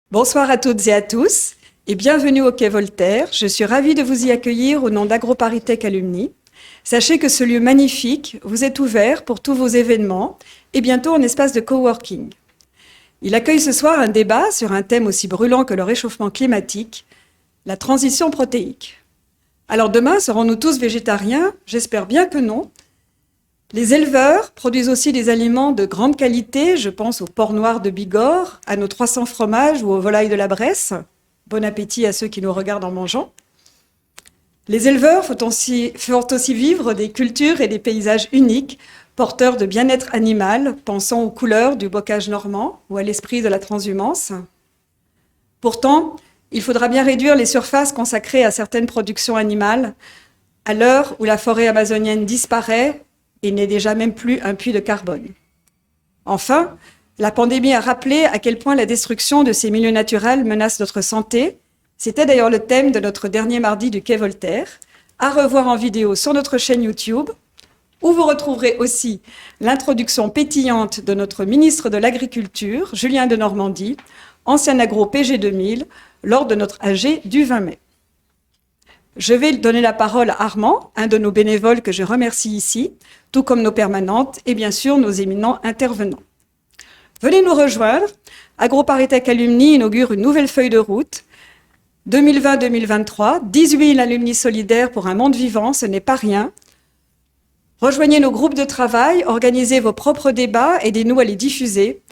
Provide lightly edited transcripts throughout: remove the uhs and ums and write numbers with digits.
Bonsoir à toutes et à tous et bienvenue au Quai Voltaire. Je suis ravie de vous y accueillir au nom d'AgroParisTech Alumni. Sachez que ce lieu magnifique vous est ouvert pour tous vos événements et bientôt un espace de coworking. Il accueille ce soir un débat sur un thème aussi brûlant que le réchauffement climatique, la transition protéique. Alors demain, serons-nous tous végétariens? J'espère bien que non. Les éleveurs produisent aussi des aliments de grande qualité, je pense au porc noir de Bigorre, à nos 300 fromages ou aux volailles de la Bresse. Bon appétit à ceux qui nous regardent en mangeant. Les éleveurs font aussi vivre des cultures et des paysages uniques, porteurs de bien-être animal, pensant aux couleurs du bocage normand ou à l'esprit de la transhumance. Pourtant, il faudra bien réduire les surfaces consacrées à certaines productions animales, à l'heure où la forêt amazonienne disparaît et n'est déjà même plus un puits de carbone. Enfin, la pandémie a rappelé à quel point la destruction de ces milieux naturels menace notre santé. C'était d'ailleurs le thème de notre dernier mardi du Quai Voltaire, à revoir en vidéo sur notre chaîne YouTube, où vous retrouverez aussi l'introduction pétillante de notre ministre de l'Agriculture, Julien Denormandie, ancien agro PG 2000, lors de notre AG du 20 mai. Je vais donner la parole à Armand, un de nos bénévoles que je remercie ici, tout comme nos permanentes et bien sûr nos éminents intervenants. Venez nous rejoindre. AgroParisTech Alumni inaugure une nouvelle feuille de route. 2020-2023, 18 000 alumni solidaires pour un monde vivant, ce n'est pas rien. Rejoignez nos groupes de travail, organisez vos propres débats, aidez-nous à les diffuser.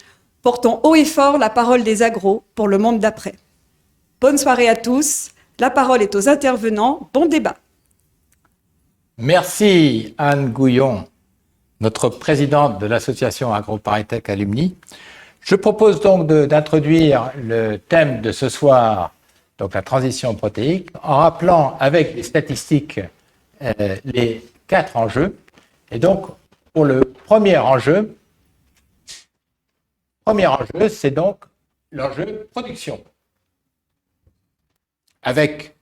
Portons haut et fort la parole des agros pour le monde d'après. Bonne soirée à tous. La parole est aux intervenants. Bon débat. Merci Anne Gouillon, notre présidente de l'association AgroParisTech Alumni. Je propose donc d'introduire le thème de ce soir, donc la transition protéique, en rappelant avec les statistiques les 4 enjeux. Et donc, pour le premier enjeu, c'est donc l'enjeu production. Avec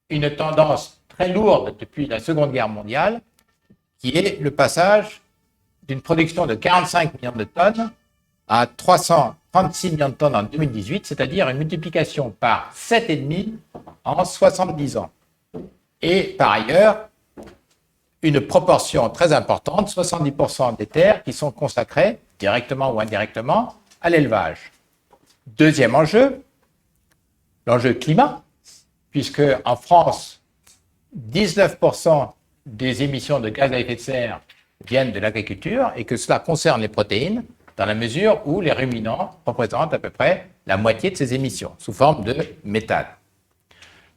une tendance très lourde depuis la Seconde Guerre mondiale, qui est le passage d'une production de 45 millions de tonnes à 336 millions de tonnes en 2018, c'est-à-dire une multiplication par 7,5 en 70 ans. Et par ailleurs, une proportion très importante, 70% des terres qui sont consacrées, directement ou indirectement, à l'élevage. Deuxième enjeu, l'enjeu climat, puisque en France, 19% des émissions de gaz à effet de serre viennent de l'agriculture et que cela concerne les protéines, dans la mesure où les ruminants représentent à peu près la moitié de ces émissions, sous forme de méthane.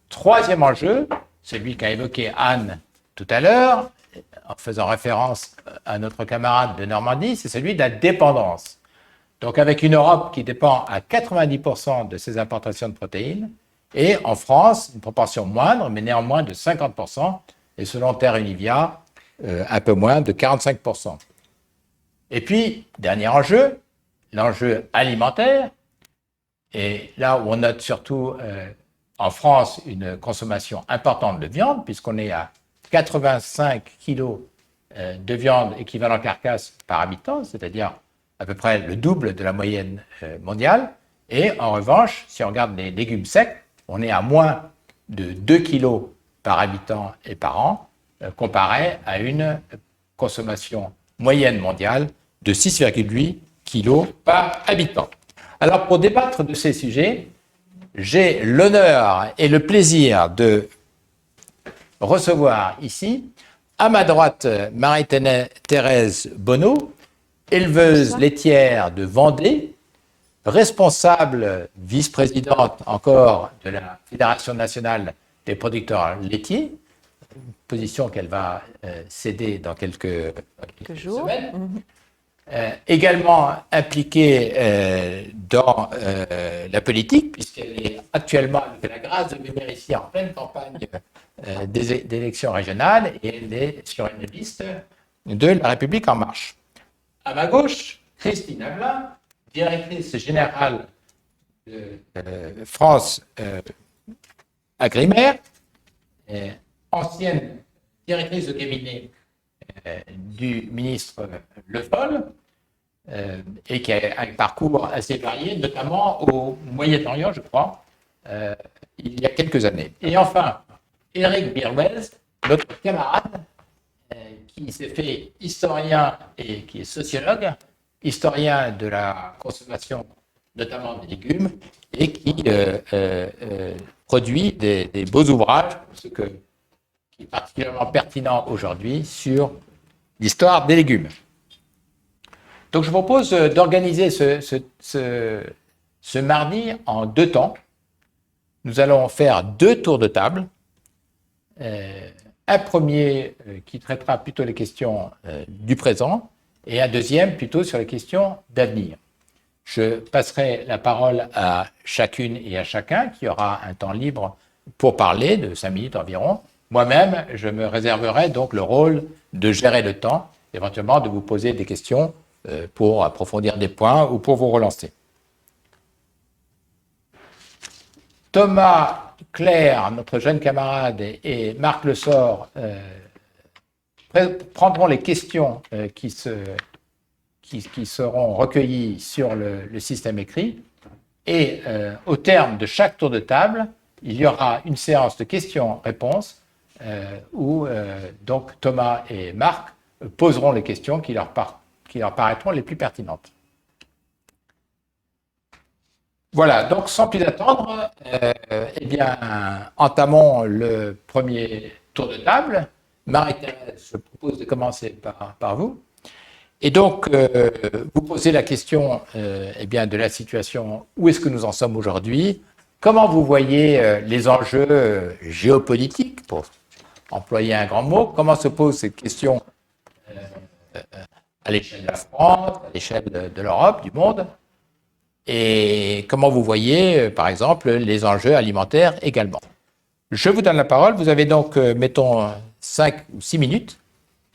Troisième enjeu, celui qu'a évoqué Anne tout à l'heure, en faisant référence à notre camarade de Normandie, c'est celui de la dépendance. Donc avec une Europe qui dépend à 90% de ses importations de protéines, et en France, une proportion moindre, mais néanmoins de 50%, et selon Terre Univia, un peu moins de 45%. Et puis, dernier enjeu, l'enjeu alimentaire, et là où on note surtout en France une consommation importante de viande, puisqu'on est à 85 kilos de viande équivalent carcasse par habitant, c'est-à-dire à peu près le double de la moyenne mondiale. Et en revanche, si on regarde les légumes secs, on est à moins de 2 kilos par habitant et par an, comparé à une consommation moyenne mondiale de 6,8 kilos par habitant. Alors, pour débattre de ces sujets, j'ai l'honneur et le plaisir de recevoir ici, à ma droite, Marie-Thérèse Bonneau, éleveuse laitière de Vendée, responsable vice-présidente encore de la Fédération nationale des producteurs laitiers, position qu'elle va céder dans quelques semaines. Également impliquée dans la politique, puisqu'elle est actuellement, avec la grâce de mes ici, en pleine campagne d'élections régionales, et elle est sur une liste de La République En Marche. À ma gauche, Christine Avelin, directrice générale de France Agrimaire, ancienne directrice de cabinet du ministre Le Foll, et qui a un parcours assez varié, notamment au Moyen-Orient, je crois, il y a quelques années. Et enfin, Eric Birwell, notre camarade, qui s'est fait historien et qui est sociologue, historien de la consommation, notamment des légumes, et qui produit des beaux ouvrages, ce qui est particulièrement pertinent aujourd'hui, sur l'histoire des légumes. Donc je vous propose d'organiser ce mardi en 2 temps. Nous allons faire 2 tours de table. Un premier qui traitera plutôt les questions du présent et un deuxième plutôt sur les questions d'avenir. Je passerai la parole à chacune et à chacun qui aura un temps libre pour parler de 5 minutes environ. Moi-même, je me réserverai donc le rôle de gérer le temps, éventuellement de vous poser des questions pour approfondir des points ou pour vous relancer. Thomas Claire, notre jeune camarade, et Marc Lessort prendront les questions qui seront recueillies sur le système écrit. Et au terme de chaque tour de table, il y aura une séance de questions-réponses où donc Thomas et Marc poseront les questions qui leur paraîtront les plus pertinentes. Voilà, donc sans plus attendre, eh bien, entamons le premier tour de table. Marie-Thérèse, je propose de commencer par vous. Et donc, vous posez la question eh bien, de la situation, où est-ce que nous en sommes aujourd'hui? Comment vous voyez les enjeux géopolitiques, pour employer un grand mot? Comment se pose cette question à l'échelle de la France, à l'échelle de l'Europe, du monde? Et comment vous voyez, par exemple, les enjeux alimentaires également? Je vous donne la parole. Vous avez donc, mettons, 5 ou 6 minutes.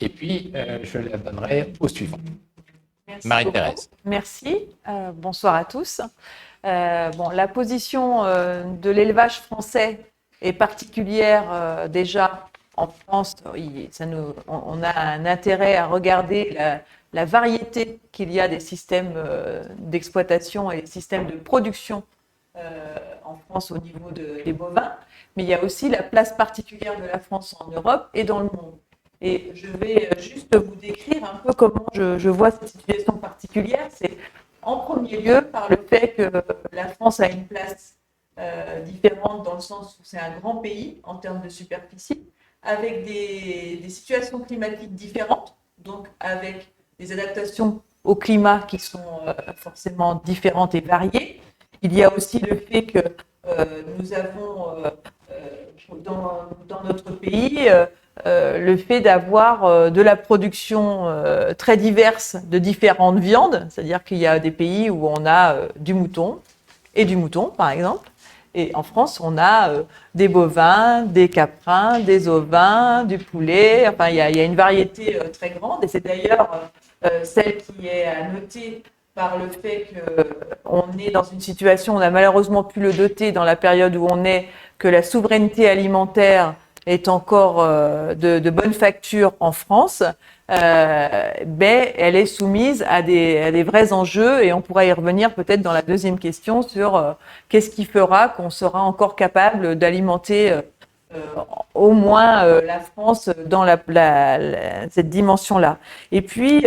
Et puis, je la donnerai au suivant. Marie-Thérèse. Merci. Bonsoir à tous. La position de l'élevage français est particulière déjà en France. On a un intérêt à regarder la variété qu'il y a des systèmes d'exploitation et des systèmes de production en France au niveau des bovins. Mais il y a aussi la place particulière de la France en Europe et dans le monde. Et je vais juste vous décrire un peu comment je vois cette situation particulière. C'est en premier lieu par le fait que la France a une place différente dans le sens où c'est un grand pays en termes de superficie, avec des situations climatiques différentes, donc avec des adaptations au climat qui sont forcément différentes et variées. Il y a aussi le fait que nous avons dans notre pays le fait d'avoir de la production très diverse de différentes viandes, c'est-à-dire qu'il y a des pays où on a du mouton, par exemple, et en France, on a des bovins, des caprins, des ovins, du poulet, enfin, il y a une variété très grande, et c'est d'ailleurs celle qui est à noter par le fait qu'on est dans une situation, on a malheureusement pu le noter dans la période où on est, que la souveraineté alimentaire est encore de bonne facture en France, mais elle est soumise à des vrais enjeux, et on pourra y revenir peut-être dans la deuxième question sur qu'est-ce qui fera qu'on sera encore capable d'alimenter au moins la France dans cette dimension-là. Et puis,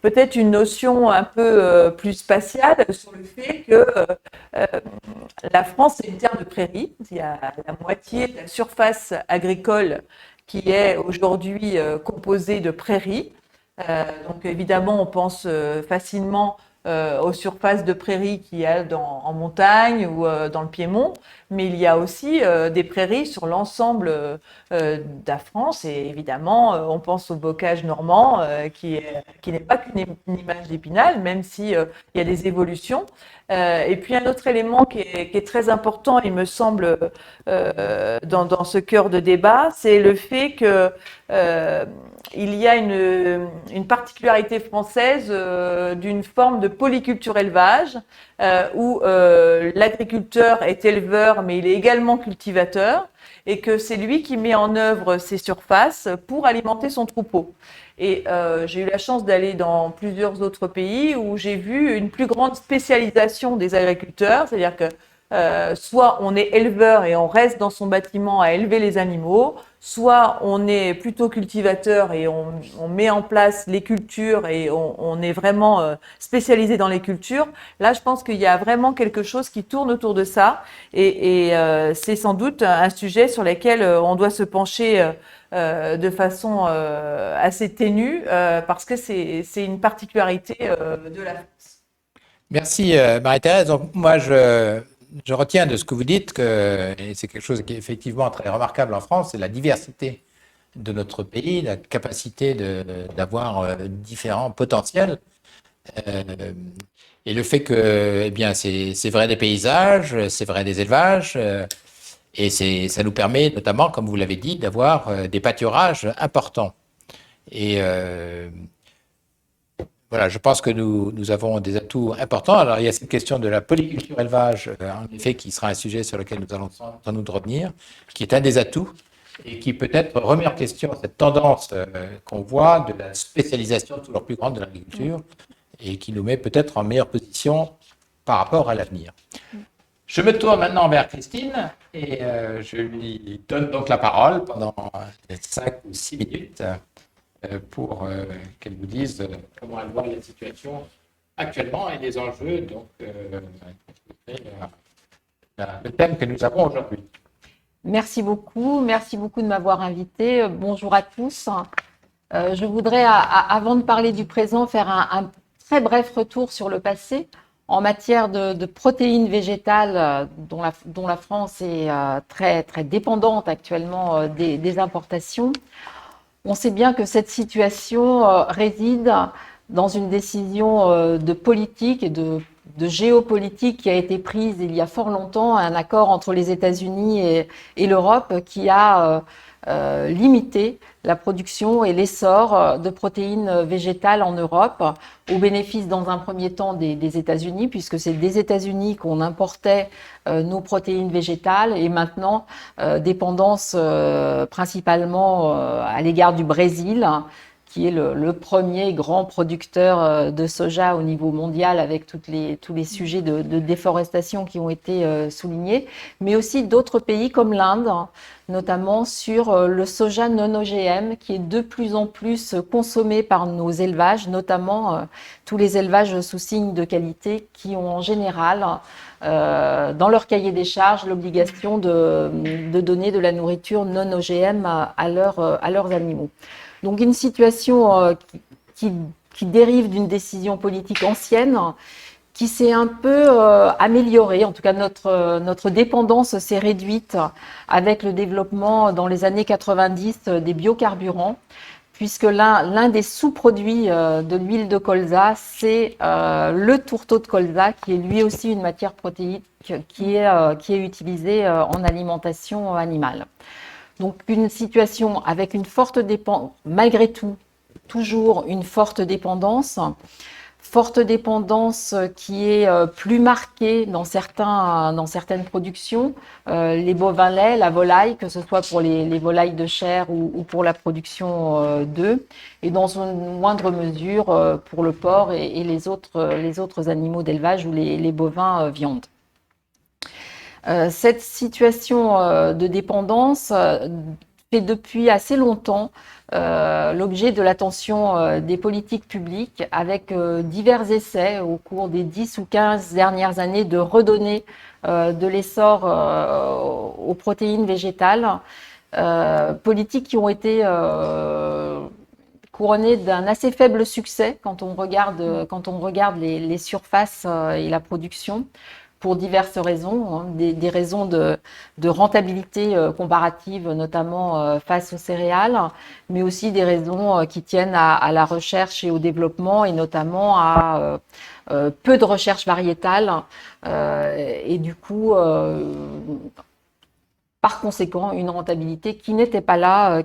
peut-être une notion un peu plus spatiale sur le fait que la France est une terre de prairies. Il y a la moitié de la surface agricole qui est aujourd'hui composée de prairies. Donc évidemment, on pense facilement aux surfaces de prairies qu'il y a en montagne ou dans le Piémont, mais il y a aussi des prairies sur l'ensemble de la France, et évidemment on pense au bocage normand qui n'est pas qu'une image d'Épinal, même si il y a des évolutions. Et puis un autre élément qui est très important, il me semble, dans ce cœur de débat, c'est le fait que il y a une particularité française d'une forme de polyculture élevage où l'agriculteur est éleveur éleveur, mais il est également cultivateur, et que c'est lui qui met en œuvre ces surfaces pour alimenter son troupeau. Et j'ai eu la chance d'aller dans plusieurs autres pays où j'ai vu une plus grande spécialisation des agriculteurs, c'est-à-dire que soit on est éleveur et on reste dans son bâtiment à élever les animaux, soit on est plutôt cultivateur et on met en place les cultures et on est vraiment spécialisé dans les cultures. Là, je pense qu'il y a vraiment quelque chose qui tourne autour de ça et c'est sans doute un sujet sur lequel on doit se pencher de façon assez ténue parce que c'est une particularité de la France. Merci Marie-Thérèse. Donc, moi, je retiens de ce que vous dites que, et c'est quelque chose qui est effectivement très remarquable en France, c'est la diversité de notre pays, la capacité d'avoir différents potentiels. Et le fait que, eh bien, c'est vrai des paysages, c'est vrai des élevages, et ça nous permet notamment, comme vous l'avez dit, d'avoir des pâturages importants. Et voilà, je pense que nous avons des atouts importants. Alors, il y a cette question de la polyculture élevage, en effet, qui sera un sujet sur lequel nous allons sans doute revenir, qui est un des atouts et qui peut-être remet en question cette tendance qu'on voit de la spécialisation toujours plus grande de l'agriculture et qui nous met peut-être en meilleure position par rapport à l'avenir. Je me tourne maintenant vers Christine et je lui donne donc la parole pendant 5 ou 6 minutes. Pour qu'elle vous dise comment elle voit la situation actuellement et les enjeux, donc le thème que nous avons aujourd'hui. Merci beaucoup de m'avoir invité. Bonjour à tous. Je voudrais, avant de parler du présent, faire un très bref retour sur le passé en matière de protéines végétales dont la France est très, très dépendante actuellement des importations. On sait bien que cette situation réside dans une décision de politique et de géopolitique qui a été prise il y a fort longtemps, un accord entre les États-Unis et l'Europe qui a limité la production et l'essor de protéines végétales en Europe, au bénéfice dans un premier temps des États-Unis, puisque c'est des États-Unis qu'on importait nos protéines végétales, et maintenant dépendance principalement à l'égard du Brésil, qui est le premier grand producteur de soja au niveau mondial, avec tous les sujets de déforestation qui ont été soulignés, mais aussi d'autres pays comme l'Inde, notamment sur le soja non OGM, qui est de plus en plus consommé par nos élevages, notamment tous les élevages sous signe de qualité qui ont en général dans leur cahier des charges l'obligation de donner de la nourriture non OGM à leurs animaux. Donc une situation qui dérive d'une décision politique ancienne, qui s'est un peu améliorée. En tout cas, notre dépendance s'est réduite avec le développement dans les années 90 des biocarburants, puisque l'un des sous-produits de l'huile de colza, c'est le tourteau de colza, qui est lui aussi une matière protéique qui est utilisée en alimentation animale. Donc une situation avec une forte dépendance, malgré tout, toujours une forte dépendance qui est plus marquée dans certaines productions, les bovins laits, la volaille, que ce soit pour les volailles de chair ou pour la production d'œufs, et dans une moindre mesure pour le porc et les autres animaux d'élevage ou les bovins viande. Cette situation de dépendance fait depuis assez longtemps l'objet de l'attention des politiques publiques, avec divers essais au cours des 10 ou 15 dernières années de redonner de l'essor aux protéines végétales, politiques qui ont été couronnées d'un assez faible succès quand on regarde les surfaces et la production, pour diverses raisons, des raisons de rentabilité comparative, notamment face aux céréales, mais aussi des raisons qui tiennent à la recherche et au développement, et notamment à peu de recherche variétale, et du coup, par conséquent, une rentabilité qui n'était pas là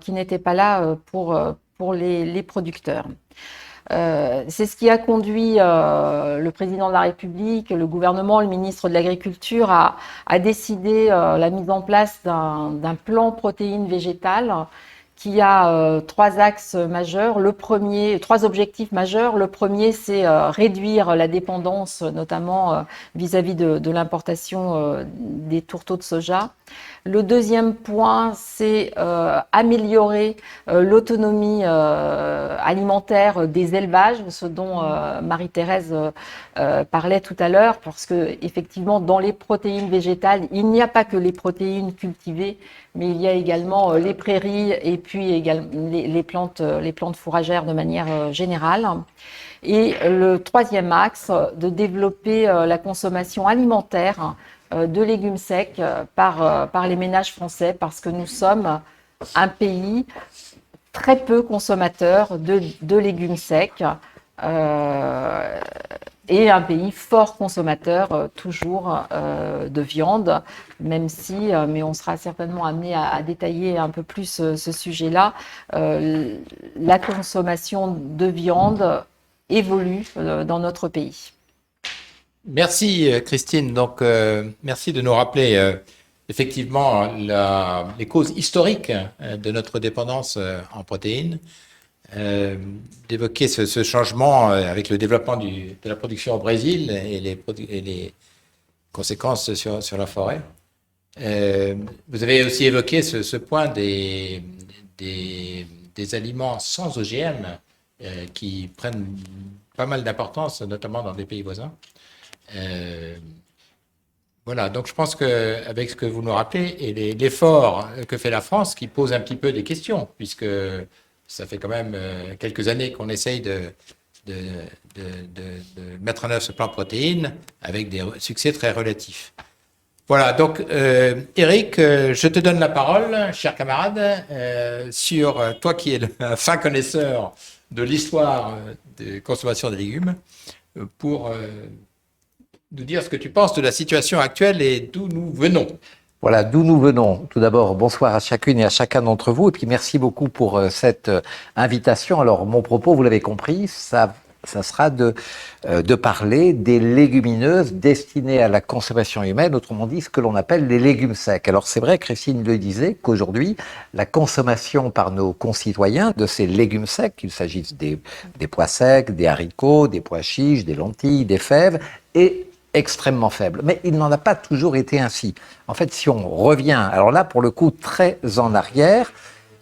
pour les producteurs. C'est ce qui a conduit le président de la République, le gouvernement, le ministre de l'Agriculture à décider la mise en place d'un plan protéines végétales qui a trois axes majeurs. Trois objectifs majeurs. Le premier, c'est réduire la dépendance, notamment vis-à-vis de l'importation des tourteaux de soja. Le deuxième point, c'est améliorer l'autonomie alimentaire des élevages, ce dont Marie-Thérèse parlait tout à l'heure, parce que effectivement, dans les protéines végétales, il n'y a pas que les protéines cultivées, mais il y a également les prairies et puis également les plantes fourragères de manière générale. Et le troisième axe, de développer la consommation alimentaire de légumes secs par les ménages français, parce que nous sommes un pays très peu consommateur de légumes secs et un pays fort consommateur toujours de viande, même si, mais on sera certainement amené à détailler un peu plus ce sujet-là, la consommation de viande évolue dans notre pays. Merci Christine. Donc, merci de nous rappeler effectivement les causes historiques de notre dépendance en protéines, d'évoquer ce changement avec le développement de la production au Brésil et les conséquences sur la forêt. Vous avez aussi évoqué ce point des aliments sans OGM qui prennent pas mal d'importance, notamment dans des pays voisins. Voilà, donc je pense qu'avec ce que vous nous rappelez et l'effort que fait la France, qui pose un petit peu des questions, puisque ça fait quand même quelques années qu'on essaye de mettre en œuvre ce plan protéines avec des succès très relatifs. Voilà, donc Eric, je te donne la parole, cher camarade, sur toi qui es un fin connaisseur de l'histoire de consommation des légumes, pour nous dire ce que tu penses de la situation actuelle et d'où nous venons. Voilà, d'où nous venons. Tout d'abord, bonsoir à chacune et à chacun d'entre vous. Et puis, merci beaucoup pour cette invitation. Alors, mon propos, vous l'avez compris, ça sera de parler des légumineuses destinées à la consommation humaine, autrement dit, ce que l'on appelle les légumes secs. Alors, c'est vrai, Christine le disait, qu'aujourd'hui, la consommation par nos concitoyens de ces légumes secs, qu'il s'agisse des pois secs, des haricots, des pois chiches, des lentilles, des fèves, est extrêmement faible. Mais il n'en a pas toujours été ainsi. En fait, si on revient, alors là, pour le coup, très en arrière,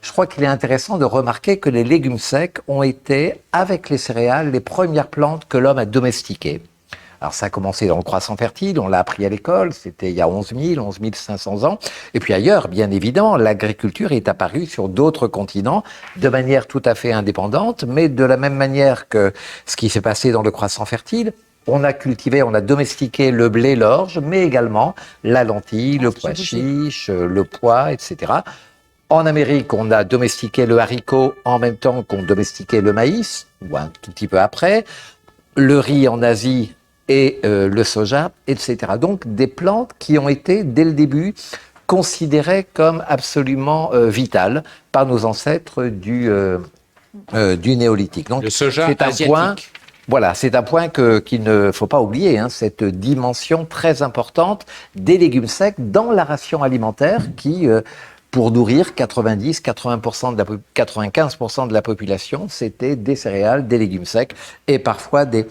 je crois qu'il est intéressant de remarquer que les légumes secs ont été, avec les céréales, les premières plantes que l'homme a domestiquées. Alors ça a commencé dans le croissant fertile, on l'a appris à l'école, c'était il y a 11 500 ans. Et puis ailleurs, bien évidemment, l'agriculture est apparue sur d'autres continents de manière tout à fait indépendante, mais de la même manière que ce qui s'est passé dans le croissant fertile, on a cultivé, on a domestiqué le blé, l'orge, mais également la lentille, le pois chiche, le pois, etc. En Amérique, on a domestiqué le haricot en même temps qu'on domestiquait le maïs, ou un tout petit peu après, le riz en Asie et le soja, etc. Donc des plantes qui ont été, dès le début, considérées comme absolument vitales par nos ancêtres du néolithique. Donc, le soja c'est un asiatique. point. Voilà, c'est un point qu'il ne faut pas oublier, hein, cette dimension très importante des légumes secs dans la ration alimentaire qui, pour nourrir 95% de la population, c'était des céréales, des légumes secs et parfois des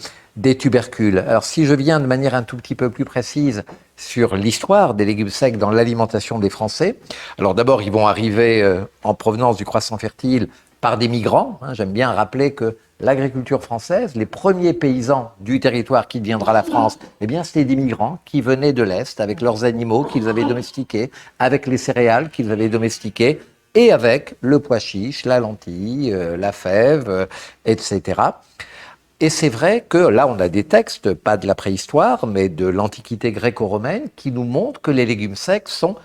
tubercules. Alors si je viens de manière un tout petit peu plus précise sur l'histoire des légumes secs dans l'alimentation des Français, alors d'abord ils vont arriver en provenance du croissant fertile par des migrants. J'aime bien rappeler que l'agriculture française, les premiers paysans du territoire qui deviendra la France, eh bien, c'était des migrants qui venaient de l'Est avec leurs animaux qu'ils avaient domestiqués, avec les céréales qu'ils avaient domestiquées et avec le pois chiche, la lentille, la fève, etc. Et c'est vrai que là, on a des textes, pas de la préhistoire, mais de l'Antiquité gréco-romaine, qui nous montrent que les légumes secs sont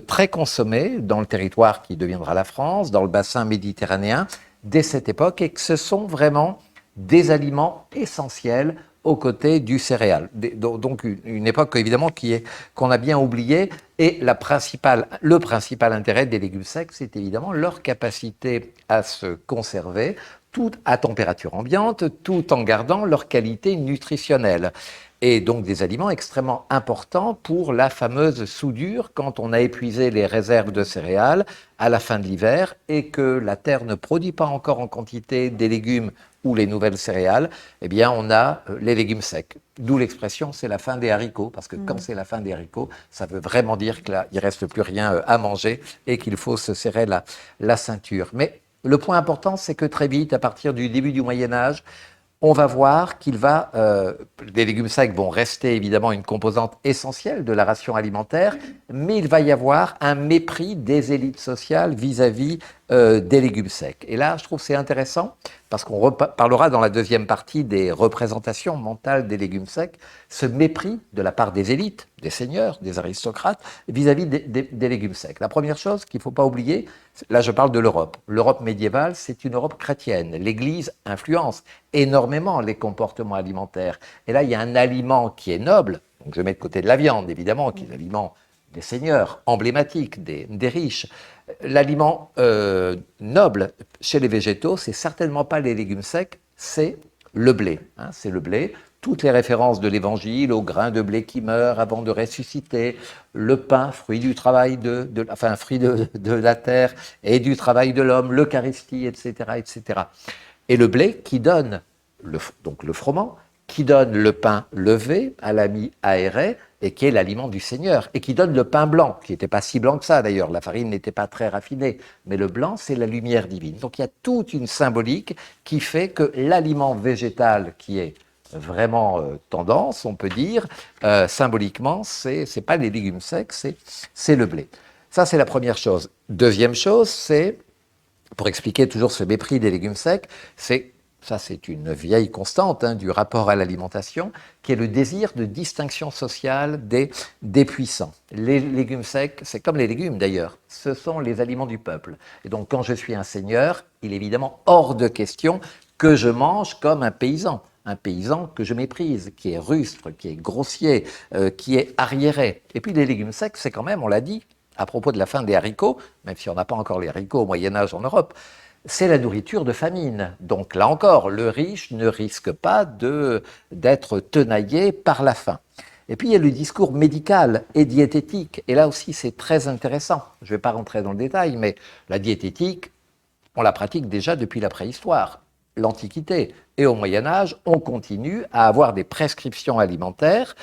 très consommés dans le territoire qui deviendra la France, dans le bassin méditerranéen, dès cette époque, et que ce sont vraiment des aliments essentiels aux côtés du céréal. Donc une époque évidemment qu'on a bien oubliée, et le principal intérêt des légumes secs, c'est évidemment leur capacité à se conserver tout à température ambiante, tout en gardant leur qualité nutritionnelle. Et donc des aliments extrêmement importants pour la fameuse soudure quand on a épuisé les réserves de céréales à la fin de l'hiver et que la terre ne produit pas encore en quantité des légumes ou les nouvelles céréales, eh bien on a les légumes secs. D'où l'expression c'est la fin des haricots, parce que quand c'est la fin des haricots, ça veut vraiment dire qu'il ne reste plus rien à manger et qu'il faut se serrer la ceinture. Mais le point important, c'est que très vite, à partir du début du Moyen-Âge, on va voir les légumes secs vont rester évidemment une composante essentielle de la ration alimentaire, mais il va y avoir un mépris des élites sociales vis-à-vis des légumes secs. Et là, je trouve que c'est intéressant, parce qu'on parlera dans la deuxième partie des représentations mentales des légumes secs, ce mépris de la part des élites, des seigneurs, des aristocrates, vis-à-vis des légumes secs. La première chose qu'il ne faut pas oublier, là je parle de l'Europe. L'Europe médiévale, c'est une Europe chrétienne. L'Église influence énormément les comportements alimentaires. Et là, il y a un aliment qui est noble, donc je mets de côté de la viande, évidemment, qui est l'aliment des seigneurs, emblématique des riches. L'aliment noble chez les végétaux, c'est certainement pas les légumes secs, c'est le blé. C'est le blé. Toutes les références de l'Évangile au grain de blé qui meurt avant de ressusciter, le pain, fruit du travail fruit de la terre et du travail de l'homme, l'Eucharistie, etc., etc. Et le blé qui donne donc le froment, qui donne le pain levé à la mi-aérée et qui est l'aliment du Seigneur, et qui donne le pain blanc, qui n'était pas si blanc que ça d'ailleurs, la farine n'était pas très raffinée, mais le blanc c'est la lumière divine. Donc il y a toute une symbolique qui fait que l'aliment végétal qui est vraiment tendance, on peut dire, symboliquement, c'est pas les légumes secs, c'est le blé. Ça c'est la première chose. Deuxième chose, c'est, pour expliquer toujours ce mépris des légumes secs, ça, c'est une vieille constante du rapport à l'alimentation, qui est le désir de distinction sociale des puissants. Les légumes secs, c'est comme les légumes d'ailleurs, ce sont les aliments du peuple. Et donc, quand je suis un seigneur, il est évidemment hors de question que je mange comme un paysan que je méprise, qui est rustre, qui est grossier, qui est arriéré. Et puis les légumes secs, c'est quand même, on l'a dit, à propos de la fin des haricots, même si on n'a pas encore les haricots au Moyen-Âge en Europe, c'est la nourriture de famine. Donc là encore, le riche ne risque pas d'être tenaillé par la faim. Et puis il y a le discours médical et diététique. Et là aussi, c'est très intéressant. Je ne vais pas rentrer dans le détail, mais la diététique, on la pratique déjà depuis la préhistoire, l'Antiquité. Et au Moyen-Âge, on continue à avoir des prescriptions alimentaires,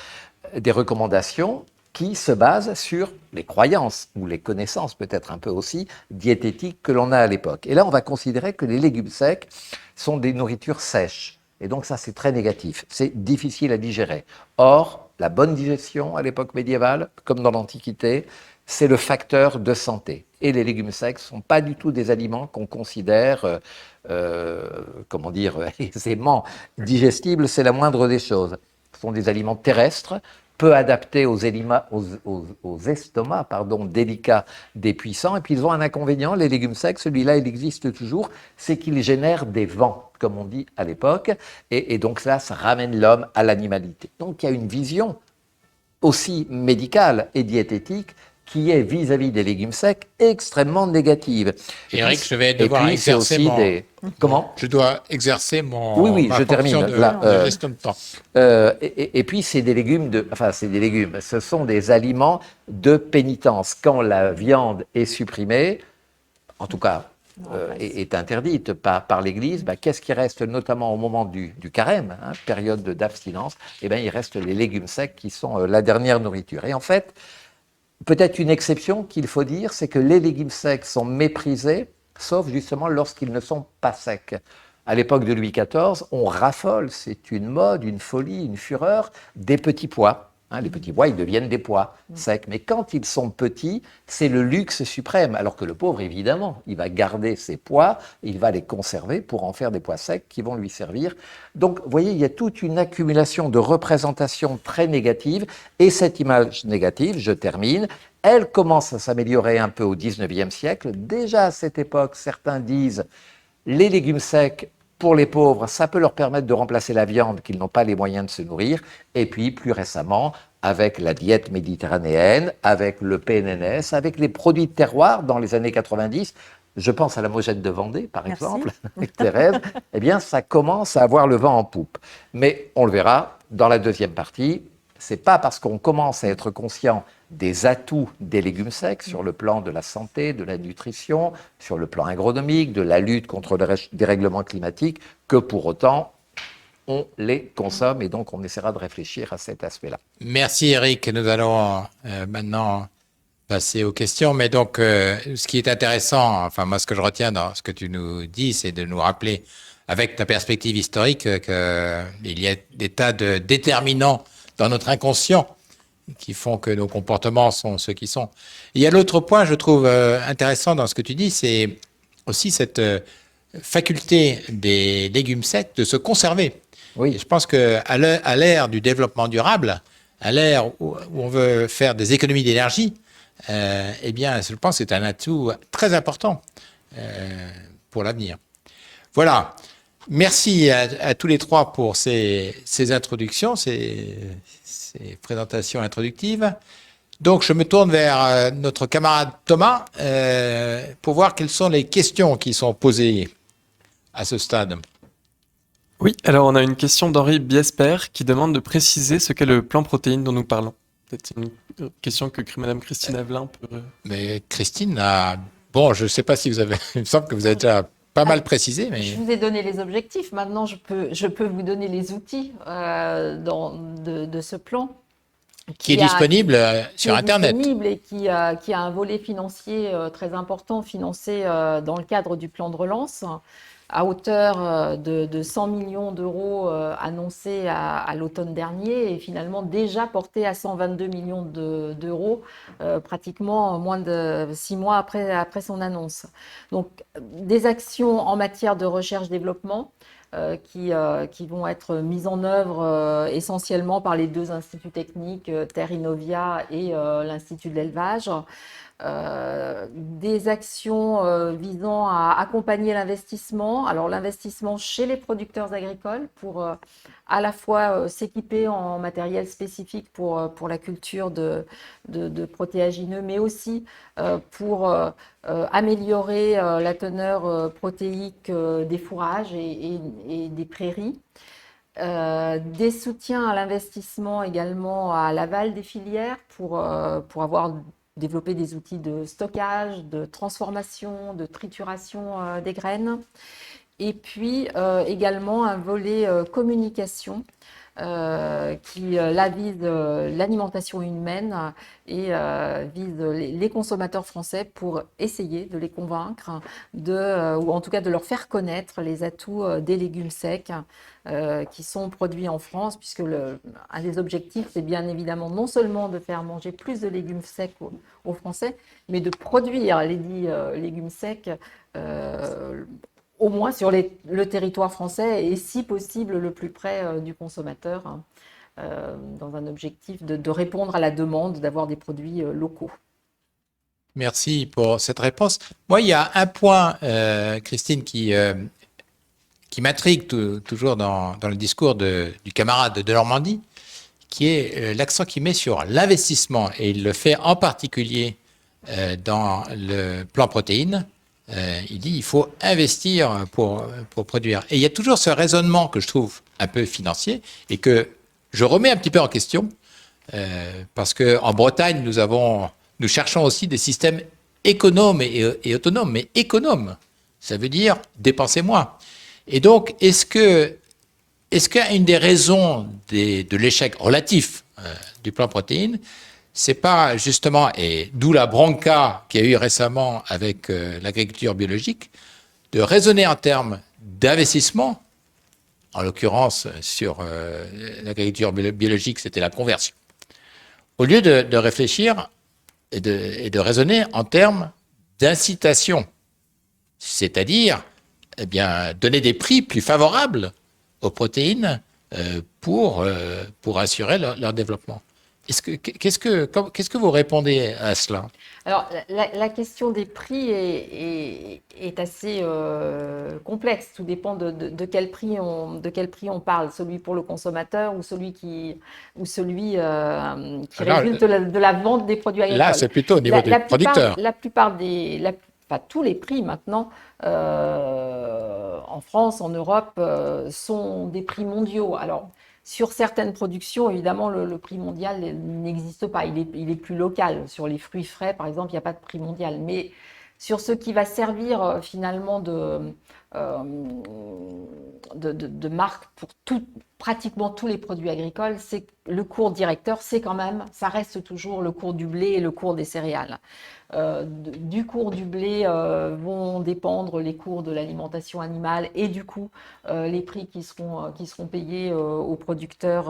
des recommandations qui se basent sur les croyances, ou les connaissances peut-être un peu aussi, diététiques que l'on a à l'époque. Et là, on va considérer que les légumes secs sont des nourritures sèches. Et donc ça, c'est très négatif. C'est difficile à digérer. Or, la bonne digestion à l'époque médiévale, comme dans l'Antiquité, c'est le facteur de santé. Et les légumes secs ne sont pas du tout des aliments qu'on considère, aisément digestibles, c'est la moindre des choses. Ce sont des aliments terrestres, peu adaptés aux estomacs délicats des puissants. Et puis ils ont un inconvénient, les légumes secs, celui-là il existe toujours, c'est qu'ils génèrent des vents, comme on dit à l'époque, et donc ça ramène l'homme à l'animalité. Donc il y a une vision aussi médicale et diététique qui est vis-à-vis des légumes secs extrêmement négative. Eric, je vais devoir exercer Comment ? Je dois exercer ma je termine. de gestion de temps. Et puis, c'est des légumes ce sont des aliments de pénitence. Quand la viande est supprimée, en tout cas, est interdite par l'Église, qu'est-ce qui reste notamment au moment du carême, période d'abstinence ? Il reste les légumes secs qui sont la dernière nourriture. Et en fait, peut-être une exception qu'il faut dire, c'est que les légumes secs sont méprisés, sauf justement lorsqu'ils ne sont pas secs. À l'époque de Louis XIV, on raffole, c'est une mode, une folie, une fureur, des petits pois. Les petits pois, ils deviennent des pois secs. Mais quand ils sont petits, c'est le luxe suprême. Alors que le pauvre, évidemment, il va garder ses pois, il va les conserver pour en faire des pois secs qui vont lui servir. Donc, vous voyez, il y a toute une accumulation de représentations très négatives. Et cette image négative, je termine, elle commence à s'améliorer un peu au XIXe siècle. Déjà à cette époque, certains disent les légumes secs, pour les pauvres, ça peut leur permettre de remplacer la viande qu'ils n'ont pas les moyens de se nourrir. Et puis, plus récemment, avec la diète méditerranéenne, avec le PNNS, avec les produits de terroir dans les années 90, je pense à la Mogette de Vendée, par Merci. exemple, avec Thérèse, eh bien, ça commence à avoir le vent en poupe. Mais on le verra dans la deuxième partie. C'est pas parce qu'on commence à être conscient des atouts des légumes secs sur le plan de la santé, de la nutrition, sur le plan agronomique, de la lutte contre le dérèglement climatique, que pour autant, on les consomme. Et donc, on essaiera de réfléchir à cet aspect-là. Merci Eric. Nous allons maintenant passer aux questions. Mais donc, ce qui est intéressant, enfin moi, ce que je retiens dans ce que tu nous dis, c'est de nous rappeler, avec ta perspective historique, qu'il y a des tas de déterminants dans notre inconscient qui font que nos comportements sont ceux qui sont. Il y a l'autre point, je trouve intéressant dans ce que tu dis, c'est aussi cette faculté des légumes secs de se conserver. Oui. Et je pense qu'à l'ère du développement durable, à l'ère où on veut faire des économies d'énergie, eh bien, je pense que c'est un atout très important pour l'avenir. Voilà. Merci à tous les trois pour ces introductions, ces présentations introductives. Donc, je me tourne vers notre camarade Thomas pour voir quelles sont les questions qui sont posées à ce stade. Oui, alors on a une question d'Henri Biesper qui demande de préciser ce qu'est le plan protéines dont nous parlons. C'est une question que Madame Christine Avelin peut... Mais Christine a... Bon, je ne sais pas si vous avez... Il me semble que vous avez déjà pas mal précisé, mais... Je vous ai donné les objectifs. Maintenant, je peux vous donner les outils de ce plan. Qui est disponible sur Internet. Disponible et qui a un volet financier très important, financé dans le cadre du plan de relance, à hauteur de 100 millions d'euros annoncés à l'automne dernier et finalement déjà porté à 122 millions d'euros, pratiquement moins de 6 mois après son annonce. Donc, des actions en matière de recherche-développement qui vont être mises en œuvre essentiellement par les deux instituts techniques, Terre Innovia et l'Institut de l'élevage. Des actions visant à accompagner l'investissement. Alors l'investissement chez les producteurs agricoles pour à la fois s'équiper en matériel spécifique pour la culture de protéagineux, mais aussi pour améliorer la teneur protéique des fourrages et des prairies. Des soutiens à l'investissement également à l'aval des filières pour avoir développer des outils de stockage, de transformation, de trituration des graines. Et puis également un volet communication qui vise l'alimentation humaine et vise les consommateurs français pour essayer de les convaincre ou en tout cas de leur faire connaître les atouts des légumes secs qui sont produits en France, puisque un des objectifs, c'est bien évidemment non seulement de faire manger plus de légumes secs aux Français, mais de produire les dits légumes secs au moins sur le territoire français et si possible le plus près du consommateur, dans un objectif de répondre à la demande d'avoir des produits locaux. Merci pour cette réponse. Moi, il y a un point, Christine, qui m'intrigue toujours dans le discours du camarade de Normandie, qui est l'accent qu'il met sur l'investissement. Et il le fait en particulier dans le plan protéines. Il dit il faut investir pour produire. Et il y a toujours ce raisonnement que je trouve un peu financier et que je remets un petit peu en question parce qu'en Bretagne, nous cherchons aussi des systèmes économes et autonomes, mais économes. Ça veut dire dépenser moins. Et donc, est-ce qu'une des raisons de l'échec relatif du plan protéines, c'est pas justement, et d'où la bronca qu'il y a eu récemment avec l'agriculture biologique, de raisonner en termes d'investissement, en l'occurrence sur l'agriculture biologique, c'était la conversion, au lieu de réfléchir et de raisonner en termes d'incitation, c'est-à-dire eh bien, donner des prix plus favorables aux protéines pour assurer leur développement. Qu'est-ce que vous répondez à cela? Alors, la question des prix est assez complexe. Tout dépend de quel prix on parle. Celui pour le consommateur ou celui qui résulte de la vente des produits agricoles. Là, c'est plutôt au niveau des producteurs. La plupart des enfin tous les prix maintenant en France, en Europe, sont des prix mondiaux. Alors, sur certaines productions, évidemment, le prix mondial n'existe pas, il est plus local. Sur les fruits frais, par exemple, il n'y a pas de prix mondial. Mais sur ce qui va servir finalement de marque pour pratiquement tous les produits agricoles, c'est le cours directeur, ça reste toujours le cours du blé et le cours des céréales. Du cours du blé vont dépendre les cours de l'alimentation animale et du coup les prix qui seront payés aux producteurs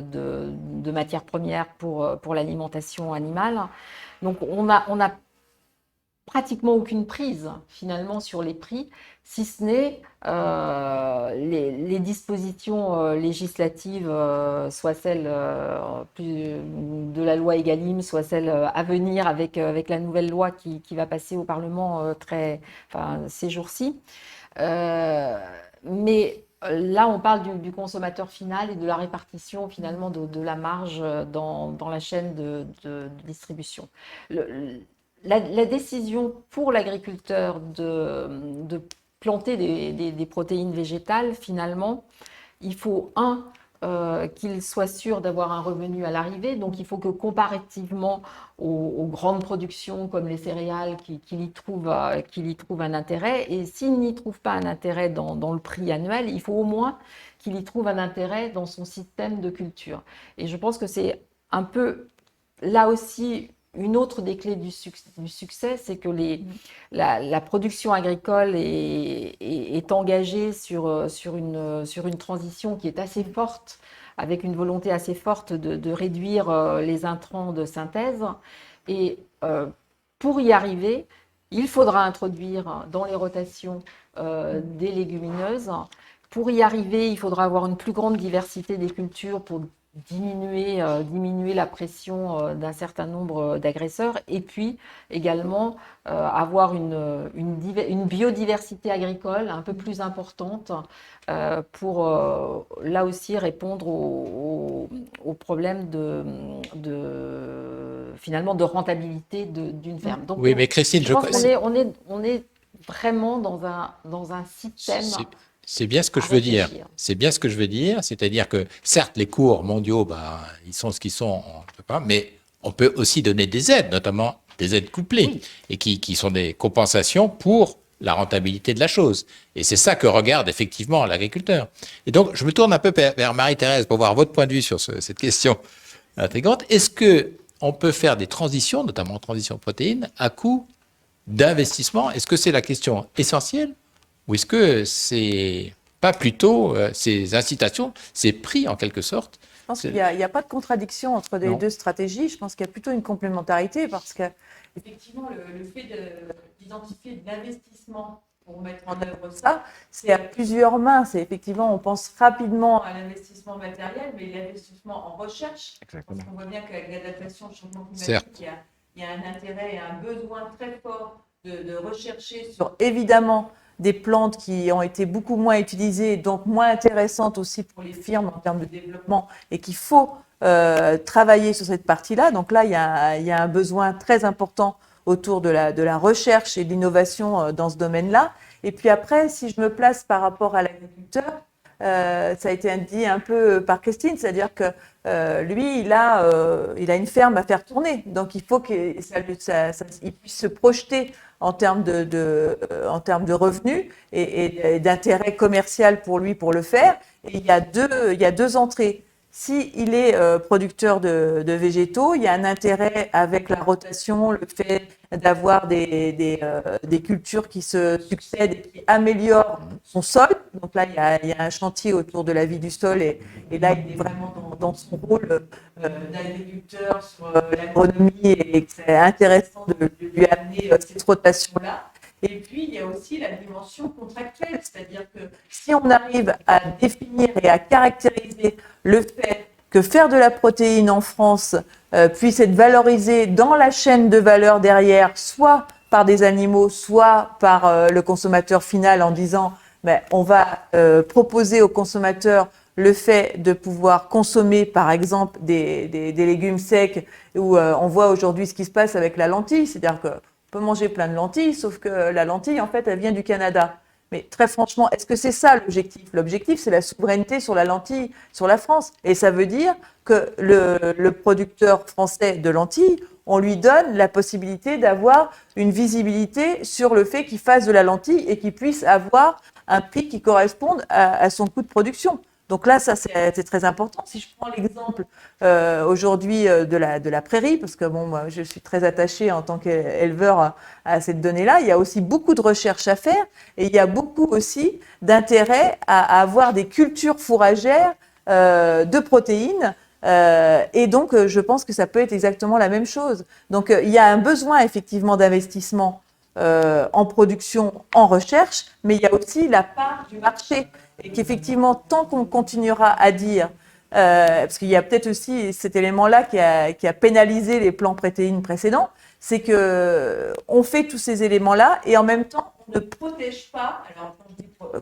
de matières premières pour l'alimentation animale. Donc on a pratiquement aucune prise finalement sur les prix, si ce n'est les dispositions législatives, soit celles de la loi Egalim, soit celles à venir avec la nouvelle loi qui va passer au Parlement ces jours-ci. Mais là, on parle du consommateur final et de la répartition finalement de la marge dans la chaîne de distribution. La décision pour l'agriculteur de planter des protéines végétales, finalement, il faut qu'il soit sûr d'avoir un revenu à l'arrivée. Donc, il faut que comparativement aux grandes productions comme les céréales, qu'il y trouve un intérêt. Et s'il n'y trouve pas un intérêt dans le prix annuel, il faut au moins qu'il y trouve un intérêt dans son système de culture. Et je pense que c'est un peu là aussi une autre des clés du succès, c'est que la production agricole est engagée sur une transition qui est assez forte, avec une volonté assez forte de réduire les intrants de synthèse. Et pour y arriver, il faudra introduire dans les rotations des légumineuses. Pour y arriver, il faudra avoir une plus grande diversité des cultures pour diminuer la pression d'un certain nombre d'agresseurs et puis également avoir une biodiversité agricole un peu plus importante pour là aussi répondre aux problèmes finalement de rentabilité d'une ferme. Donc, oui, mais Christine, je pense qu'on est vraiment dans un système. C'est bien ce que je veux dire. C'est bien ce que je veux dire. C'est-à-dire que, certes, les cours mondiaux, ils sont ce qu'ils sont, on ne peut pas, mais on peut aussi donner des aides, notamment des aides couplées, oui, et qui sont des compensations pour la rentabilité de la chose. Et c'est ça que regarde effectivement l'agriculteur. Et donc, je me tourne un peu vers Marie-Thérèse pour voir votre point de vue sur cette question intrigante. Est-ce qu'on peut faire des transitions, notamment transition protéines, à coût d'investissement? Est-ce que c'est la question essentielle? Ou est-ce que c'est pas plutôt ces incitations, ces prix en quelque sorte? Je pense qu'il n'y a pas de contradiction entre les deux stratégies. Je pense qu'il y a plutôt une complémentarité parce que, effectivement, le fait d'identifier de l'investissement pour mettre en œuvre ça, c'est à plusieurs mains. C'est effectivement, on pense rapidement à l'investissement matériel, mais l'investissement en recherche. Exactement. Parce qu'on voit bien qu'avec l'adaptation au changement climatique, il y a un intérêt et un besoin très fort de rechercher sur, évidemment, des plantes qui ont été beaucoup moins utilisées, donc moins intéressantes aussi pour les firmes en termes de développement, et qu'il faut travailler sur cette partie-là. Donc là, il y a un besoin très important autour de la recherche et de l'innovation dans ce domaine-là. Et puis après, si je me place par rapport à l'agriculteur, ça a été dit un peu par Christine, c'est-à-dire que lui, il a une ferme à faire tourner, donc il faut qu'il puisse se projeter en termes de revenus et d'intérêt commercial pour lui pour le faire. Et il y a deux entrées. S'il est producteur de végétaux, il y a un intérêt avec la rotation, le fait d'avoir des cultures qui se succèdent et qui améliorent son sol. Donc là, il y a un chantier autour de la vie du sol et là, il est vraiment dans son rôle d'agriculteur sur l'agronomie et c'est intéressant de lui amener cette rotation-là. Et puis, il y a aussi la dimension contractuelle, c'est-à-dire que si on arrive à définir et à caractériser le fait que faire de la protéine en France puisse être valorisé dans la chaîne de valeur derrière, soit par des animaux, soit par le consommateur final en disant on va proposer au consommateur le fait de pouvoir consommer, par exemple, des légumes secs, où on voit aujourd'hui ce qui se passe avec la lentille, c'est-à-dire que On peut manger plein de lentilles, sauf que la lentille, en fait, elle vient du Canada. Mais très franchement, est-ce que c'est ça l'objectif? L'objectif, c'est la souveraineté sur la lentille, sur la France. Et ça veut dire que le producteur français de lentilles, on lui donne la possibilité d'avoir une visibilité sur le fait qu'il fasse de la lentille et qu'il puisse avoir un prix qui corresponde à son coût de production. Donc là, ça, c'est très important. Si je prends l'exemple aujourd'hui de la prairie, parce que bon, moi, je suis très attachée en tant qu'éleveur à cette donnée-là, il y a aussi beaucoup de recherches à faire et il y a beaucoup aussi d'intérêt à avoir des cultures fourragères de protéines. Et donc, je pense que ça peut être exactement la même chose. Donc, il y a un besoin effectivement d'investissement en production, en recherche, mais il y a aussi la part du marché. Et qu'effectivement, tant qu'on continuera à dire, parce qu'il y a peut-être aussi cet élément-là qui a pénalisé les plans protéines précédents, c'est que on fait tous ces éléments-là et en même temps, on ne protège pas. Alors,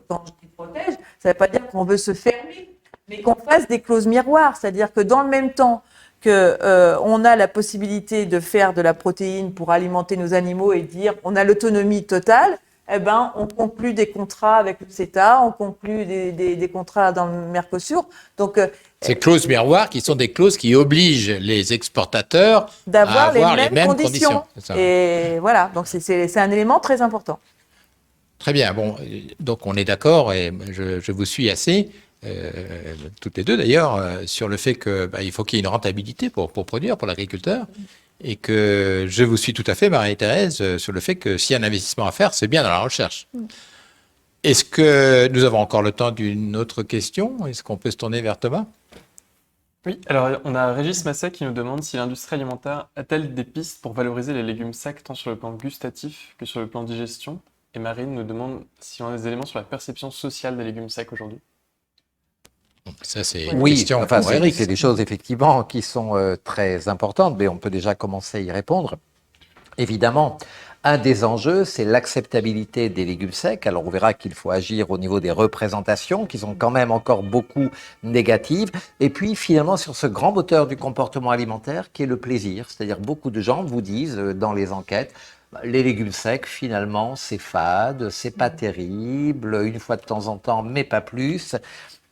quand je dis protège, ça ne veut pas dire qu'on veut se fermer, mais qu'on fasse des clauses miroirs. C'est-à-dire que dans le même temps qu'on a la possibilité de faire de la protéine pour alimenter nos animaux et dire on a l'autonomie totale, eh ben, on conclut des contrats avec le CETA, on conclut des contrats dans le Mercosur. Donc, ces clauses miroirs qui sont des clauses qui obligent les exportateurs à d'avoir avoir les mêmes conditions. C'est ça. Et voilà, donc c'est un élément très important. Très bien. Bon, donc on est d'accord et je vous suis assez, toutes les deux d'ailleurs, sur le fait que il faut qu'il y ait une rentabilité pour produire, pour l'agriculteur. Et que je vous suis tout à fait, Marie-Thérèse, sur le fait que s'il y a un investissement à faire, c'est bien dans la recherche. Est-ce que nous avons encore le temps d'une autre question? Est-ce qu'on peut se tourner vers Thomas? Oui, alors on a Régis Masset qui nous demande si l'industrie alimentaire a-t-elle des pistes pour valoriser les légumes secs tant sur le plan gustatif que sur le plan digestion? Et Marine nous demande si on a des éléments sur la perception sociale des légumes secs aujourd'hui. Ça, c'est une Oui, question enfin, pour c'est Eric. des choses effectivement qui sont très importantes, mais on peut déjà commencer à y répondre. Évidemment, un des enjeux, c'est l'acceptabilité des légumes secs. Alors, on verra qu'il faut agir au niveau des représentations, qui sont quand même encore beaucoup négatives. Et puis, finalement, sur ce grand moteur du comportement alimentaire, qui est le plaisir. C'est-à-dire, beaucoup de gens vous disent dans les enquêtes, les légumes secs, finalement, c'est fade, c'est pas terrible, une fois de temps en temps, mais pas plus.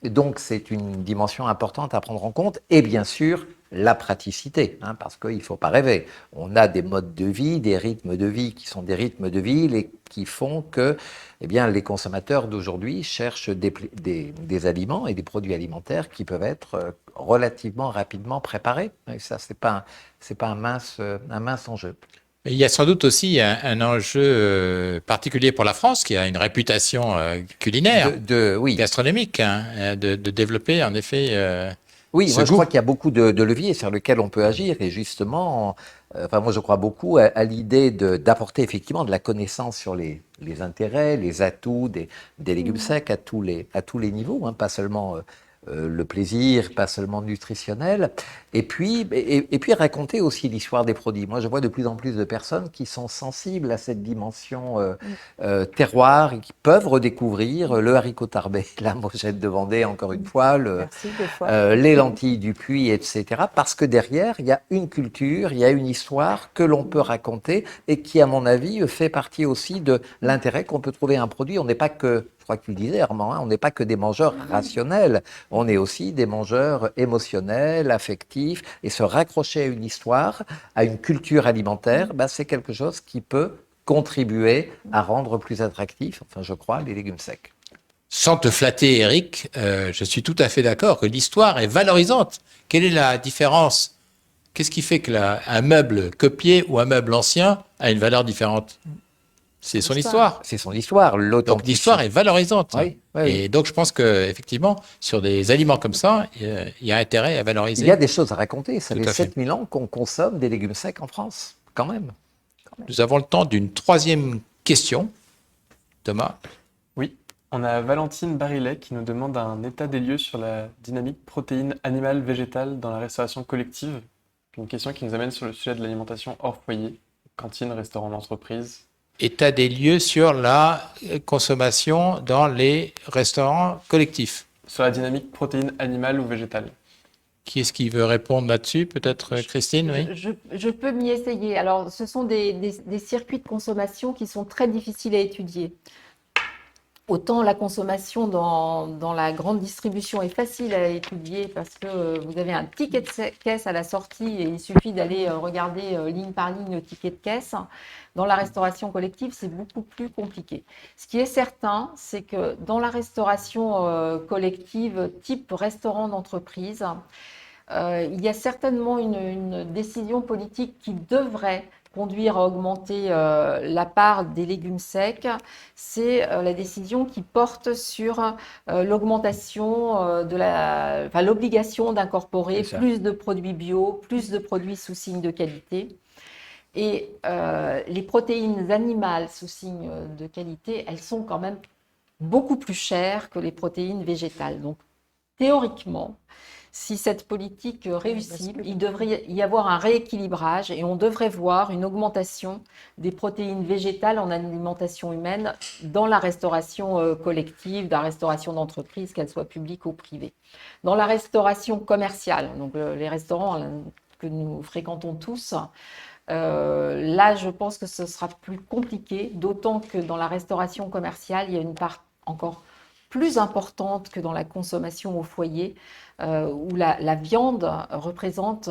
Donc, c'est une dimension importante à prendre en compte. Et bien sûr, la praticité, parce qu'il ne faut pas rêver. On a des modes de vie, des rythmes de vie qui sont des rythmes de vie et qui font que les consommateurs d'aujourd'hui cherchent des aliments et des produits alimentaires qui peuvent être relativement rapidement préparés. Et ça, c'est pas un mince enjeu. Il y a sans doute aussi un enjeu particulier pour la France, qui a une réputation culinaire, Oui. gastronomique, de développer en effet Oui, ce moi je goût. crois qu'il y a beaucoup de leviers sur lesquels on peut agir et justement, moi je crois beaucoup à l'idée d'apporter effectivement de la connaissance sur les intérêts, les atouts des légumes secs à tous les niveaux, pas seulement le plaisir, pas seulement nutritionnel, et puis raconter aussi l'histoire des produits. Moi je vois de plus en plus de personnes qui sont sensibles à cette dimension terroir et qui peuvent redécouvrir le haricot tarbais, la mochette de Vendée encore une fois, Merci deux fois. les lentilles du Puy, etc. Parce que derrière, il y a une culture, il y a une histoire que l'on peut raconter et qui, à mon avis, fait partie aussi de l'intérêt qu'on peut trouver à un produit. On n'est pas que, je crois que tu le disais, Armand, on n'est pas que des mangeurs rationnels, on est aussi des mangeurs émotionnels, affectifs, et se raccrocher à une histoire, à une culture alimentaire, c'est quelque chose qui peut contribuer à rendre plus attractifs, enfin je crois, les légumes secs. Sans te flatter, Eric, je suis tout à fait d'accord que l'histoire est valorisante. Quelle est la différence? Qu'est-ce qui fait qu'un meuble copié ou un meuble ancien a une valeur différente? C'est son histoire. C'est son histoire, l'authenticité. Donc l'histoire est valorisante. Oui, oui. Et donc je pense qu'effectivement, sur des aliments comme ça, il y a intérêt à valoriser. Il y a des choses à raconter. Ça Tout fait à fait. 7000 ans qu'on consomme des légumes secs en France, quand même. Nous avons le temps d'une troisième question. Thomas? Oui, on a Valentine Barillet qui nous demande un état des lieux sur la dynamique protéine animale-végétale dans la restauration collective. Une question qui nous amène sur le sujet de l'alimentation hors foyer, cantine, restaurant d'entreprise. État des lieux sur la consommation dans les restaurants collectifs. Sur la dynamique protéine animale ou végétale. Qui est-ce qui veut répondre là-dessus? Peut-être Christine, oui. Je peux m'y essayer. Alors, ce sont des circuits de consommation qui sont très difficiles à étudier. Autant la consommation dans la grande distribution est facile à étudier parce que vous avez un ticket de caisse à la sortie et il suffit d'aller regarder ligne par ligne le ticket de caisse. Dans la restauration collective, c'est beaucoup plus compliqué. Ce qui est certain, c'est que dans la restauration collective type restaurant d'entreprise, il y a certainement une décision politique qui devrait conduire à augmenter la part des légumes secs, c'est la décision qui porte sur l'augmentation l'obligation d'incorporer plus de produits bio, plus de produits sous signe de qualité. Et les protéines animales sous signe de qualité, elles sont quand même beaucoup plus chères que les protéines végétales. Donc, théoriquement, si cette politique réussit, il devrait y avoir un rééquilibrage et on devrait voir une augmentation des protéines végétales en alimentation humaine dans la restauration collective, dans la restauration d'entreprise, qu'elle soit publique ou privée. Dans la restauration commerciale, donc les restaurants que nous fréquentons tous, là, je pense que ce sera plus compliqué, d'autant que dans la restauration commerciale, il y a une part encore plus importante que dans la consommation au foyer, où la viande représente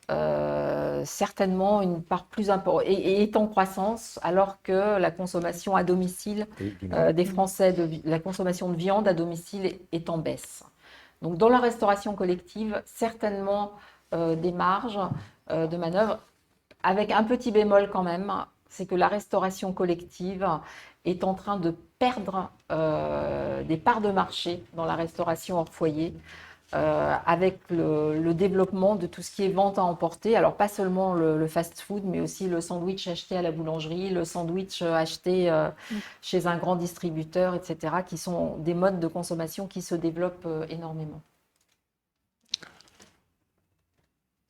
certainement une part plus importante et est en croissance, alors que la consommation à domicile des Français, la consommation de viande à domicile est en baisse. Donc dans la restauration collective, certainement des marges de manœuvre, avec un petit bémol quand même, c'est que la restauration collective est en train de perdre des parts de marché dans la restauration hors foyer, avec le développement de tout ce qui est vente à emporter. Alors pas seulement le fast-food, mais aussi le sandwich acheté à la boulangerie, le sandwich acheté chez un grand distributeur, etc., qui sont des modes de consommation qui se développent énormément.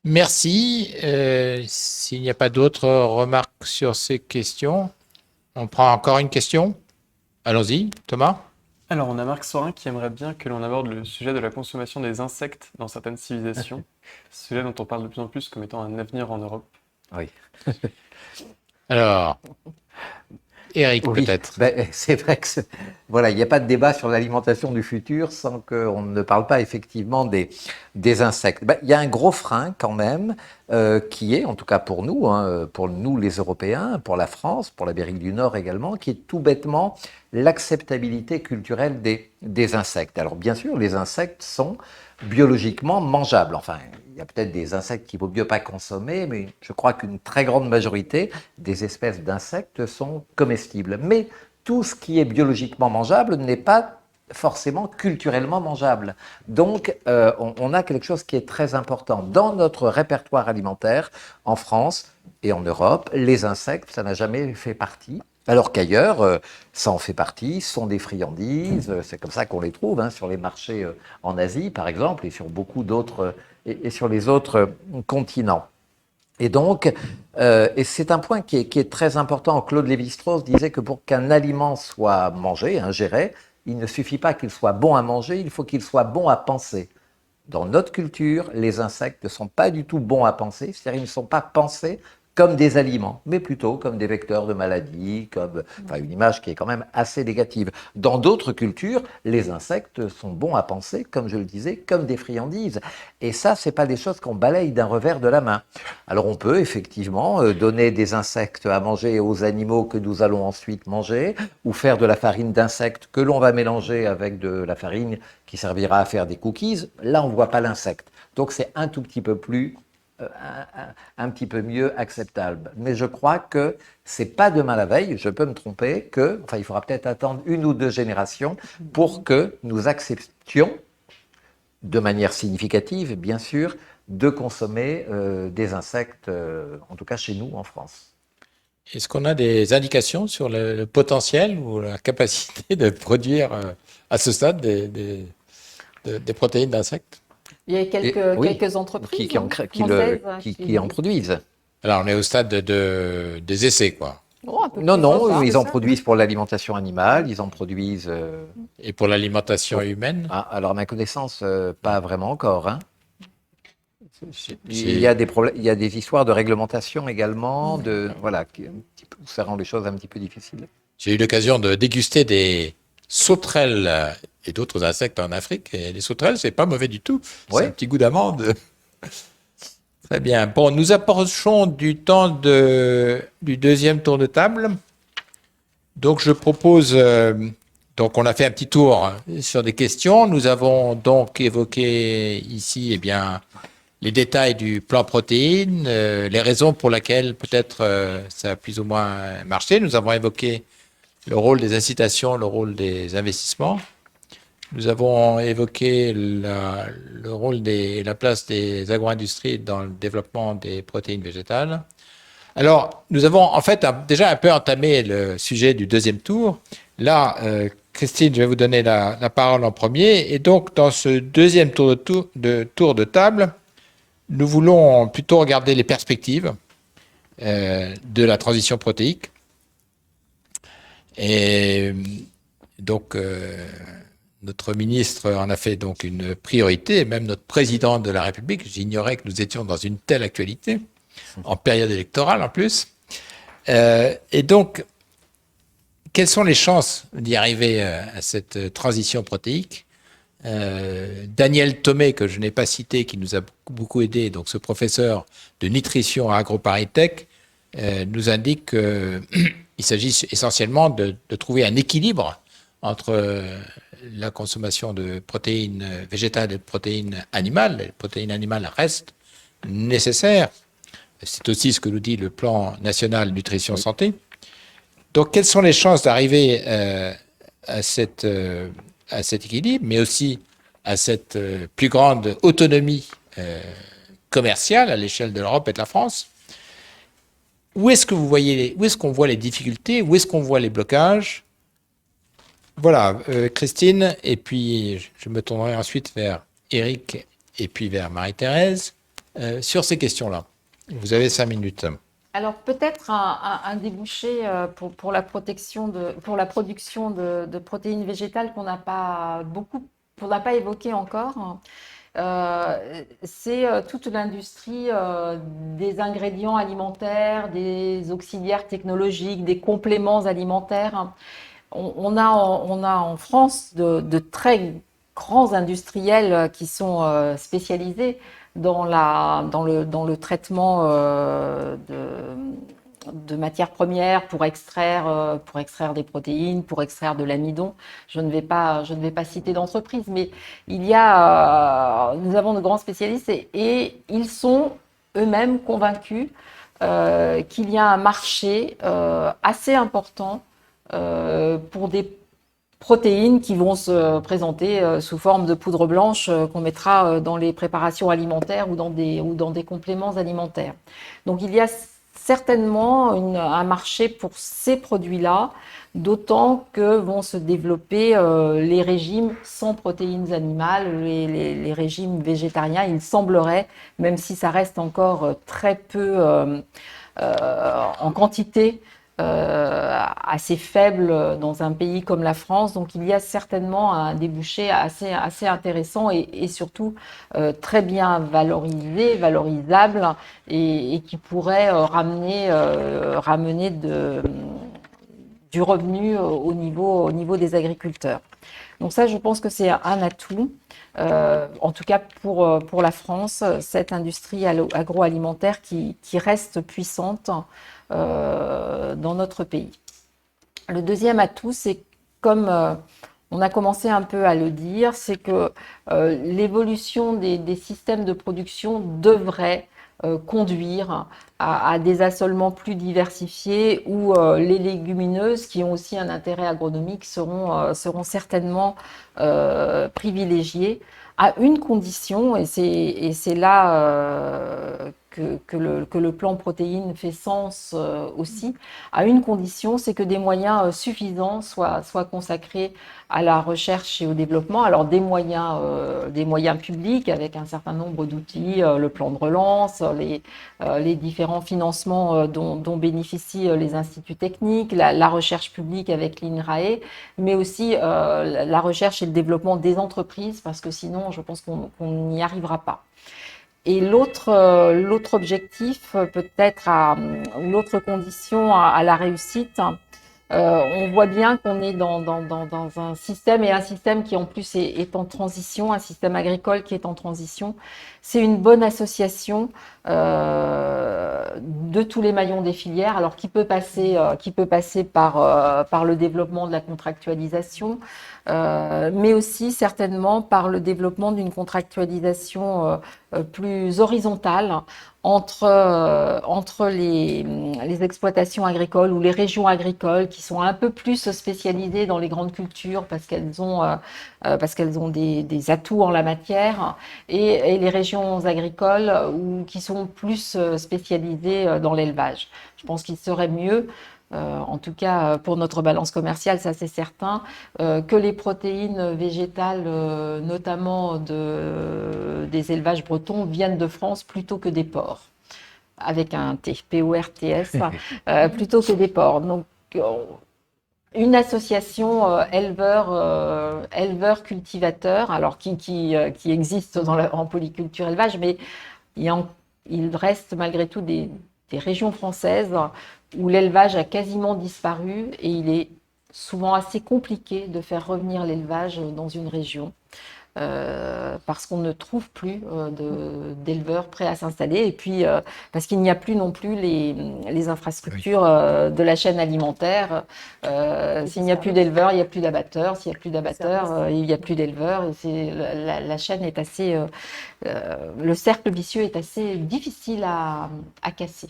Merci. S'il n'y a pas d'autres remarques sur ces questions, on prend encore une question. Allons-y, Thomas. Alors, on a Marc Sorin qui aimerait bien que l'on aborde le sujet de la consommation des insectes dans certaines civilisations, sujet dont on parle de plus en plus comme étant un avenir en Europe. Oui. Alors, Eric, Oui, peut-être. c'est vrai que voilà, il n'y a pas de débat sur l'alimentation du futur sans qu'on ne parle pas effectivement des insectes. Il y a un gros frein quand même qui est, en tout cas pour nous les Européens, pour la France, pour l'Amérique du Nord également, qui est tout bêtement l'acceptabilité culturelle des insectes. Alors bien sûr, les insectes sont biologiquement mangeables. Enfin, il y a peut-être des insectes qu'il vaut mieux pas consommer, mais je crois qu'une très grande majorité des espèces d'insectes sont comestibles. Mais tout ce qui est biologiquement mangeable n'est pas forcément culturellement mangeable. Donc, on a quelque chose qui est très important. Dans notre répertoire alimentaire, en France et en Europe, les insectes, ça n'a jamais fait partie. Alors qu'ailleurs, ça en fait partie, sont des friandises, c'est comme ça qu'on les trouve sur les marchés en Asie, par exemple, et sur beaucoup d'autres, et sur les autres continents. Et donc, et c'est un point qui est très important. Claude Lévi-Strauss disait que pour qu'un aliment soit mangé, ingéré, il ne suffit pas qu'il soit bon à manger, il faut qu'il soit bon à penser. Dans notre culture, les insectes ne sont pas du tout bons à penser, c'est-à-dire ils ne sont pas pensés comme des aliments, mais plutôt comme des vecteurs de maladies, comme une image qui est quand même assez négative. Dans d'autres cultures, les insectes sont bons à penser, comme je le disais, comme des friandises. Et ça, c'est pas des choses qu'on balaye d'un revers de la main. Alors on peut effectivement donner des insectes à manger aux animaux que nous allons ensuite manger, ou faire de la farine d'insectes que l'on va mélanger avec de la farine qui servira à faire des cookies. Là, on ne voit pas l'insecte. Donc c'est un tout petit peu plus un petit peu mieux acceptable. Mais je crois que c'est pas demain la veille, je peux me tromper, il faudra peut-être attendre 1 ou 2 générations pour que nous acceptions, de manière significative, bien sûr, de consommer des insectes, en tout cas chez nous, en France. Est-ce qu'on a des indications sur le potentiel ou la capacité de produire à ce stade des protéines d'insectes? Il y a quelques entreprises qui en produisent. Alors, on est au stade des essais, quoi. Non, ils en produisent pour l'alimentation animale, ils en produisent... Et pour l'alimentation humaine? Alors, à ma connaissance, pas vraiment encore. Il y a des problèmes, il y a des histoires de réglementation également, voilà, ça rend les choses un petit peu difficiles. J'ai eu l'occasion de déguster des sauterelles et d'autres insectes en Afrique. Et les sauterelles, c'est pas mauvais du tout. Ouais. C'est un petit goût d'amande. Très bien. Bon, nous approchons du temps du deuxième tour de table. Donc, je propose. Donc, on a fait un petit tour sur des questions. Nous avons donc évoqué ici, eh bien, les détails du plan protéines, les raisons pour lesquelles peut-être ça a plus ou moins marché. Nous avons évoqué le rôle des incitations, le rôle des investissements. Nous avons évoqué le rôle et la place des agro-industries dans le développement des protéines végétales. Alors, nous avons en fait déjà un peu entamé le sujet du deuxième tour. Là, Christine, je vais vous donner la parole en premier. Et donc, dans ce deuxième tour de table, nous voulons plutôt regarder les perspectives de la transition protéique. Et donc, notre ministre en a fait donc une priorité, et même notre président de la République. J'ignorais que nous étions dans une telle actualité, en période électorale en plus. Et donc, quelles sont les chances d'y arriver à cette transition protéique? Daniel Thomé, que je n'ai pas cité, qui nous a beaucoup aidé, donc ce professeur de nutrition à AgroParisTech, nous indique qu'il s'agit essentiellement de trouver un équilibre entre la consommation de protéines végétales et de protéines animales. Les protéines animales restent nécessaires. C'est aussi ce que nous dit le plan national nutrition santé. Donc, quelles sont les chances d'arriver à cet équilibre, mais aussi à cette plus grande autonomie commerciale à l'échelle de l'Europe et de la France? Où est-ce qu'on voit les difficultés? Où est-ce qu'on voit les blocages? Voilà, Christine, et puis je me tournerai ensuite vers Eric et puis vers Marie-Thérèse sur ces questions-là. Vous avez 5 minutes. Alors peut-être un débouché pour la production de protéines végétales qu'on n'a pas évoqué encore. C'est toute l'industrie des ingrédients alimentaires, des auxiliaires technologiques, des compléments alimentaires. On a en France de très grands industriels qui sont spécialisés dans le traitement de matières premières pour extraire des protéines, pour extraire de l'amidon. Je ne vais pas citer d'entreprise, mais nous avons de grands spécialistes et ils sont eux-mêmes convaincus qu'il y a un marché assez important pour des protéines qui vont se présenter sous forme de poudre blanche qu'on mettra dans les préparations alimentaires ou dans des compléments alimentaires. Donc il y a certainement un marché pour ces produits-là, d'autant que vont se développer les régimes sans protéines animales, les régimes végétariens. Il semblerait, même si ça reste encore très peu en quantité, assez faible dans un pays comme la France. Donc il y a certainement un débouché assez intéressant et surtout très bien valorisable et qui pourrait ramener du revenu au niveau des agriculteurs. Donc ça, je pense que c'est un atout, en tout cas pour la France, cette industrie agroalimentaire qui reste puissante dans notre pays. Le deuxième atout, c'est comme on a commencé un peu à le dire, c'est que l'évolution des systèmes de production devrait conduire à des assolements plus diversifiés où les légumineuses, qui ont aussi un intérêt agronomique, seront certainement privilégiées, à une condition, et c'est là que le plan protéines fait sens aussi, à une condition, c'est que des moyens suffisants soient consacrés à la recherche et au développement. Alors des moyens publics avec un certain nombre d'outils, le plan de relance, les différents financements dont bénéficient les instituts techniques, la recherche publique avec l'INRAE, mais aussi la recherche et le développement des entreprises, parce que sinon, je pense qu'on n'y arrivera pas. Et l'autre objectif, peut-être, l'autre condition à la réussite, on voit bien qu'on est dans un système, et un système qui en plus est en transition, un système agricole qui est en transition. C'est une bonne association de tous les maillons des filières, alors qui peut passer par le développement de la contractualisation, mais aussi certainement par le développement d'une contractualisation plus horizontale entre les exploitations agricoles ou les régions agricoles qui sont un peu plus spécialisées dans les grandes cultures parce qu'elles ont des atouts en la matière, et les régions agricoles qui sont plus spécialisées dans l'élevage. Je pense qu'il serait mieux, en tout cas pour notre balance commerciale, ça c'est certain, que les protéines végétales, notamment des élevages bretons, viennent de France plutôt que des porcs, avec un T, P-O-R-T-S, plutôt que des porcs. Donc, une association éleveurs-cultivateurs, alors qui existe en polyculture élevage, mais il reste malgré tout des régions françaises où l'élevage a quasiment disparu, et il est souvent assez compliqué de faire revenir l'élevage dans une région parce qu'on ne trouve plus d'éleveurs prêts à s'installer, et puis parce qu'il n'y a plus non plus les infrastructures de la chaîne alimentaire. S'il n'y a plus d'éleveurs, il n'y a plus d'abatteurs. S'il n'y a plus d'abatteurs, il n'y a plus d'éleveurs. Et la chaîne est assez... le cercle vicieux est assez difficile à casser.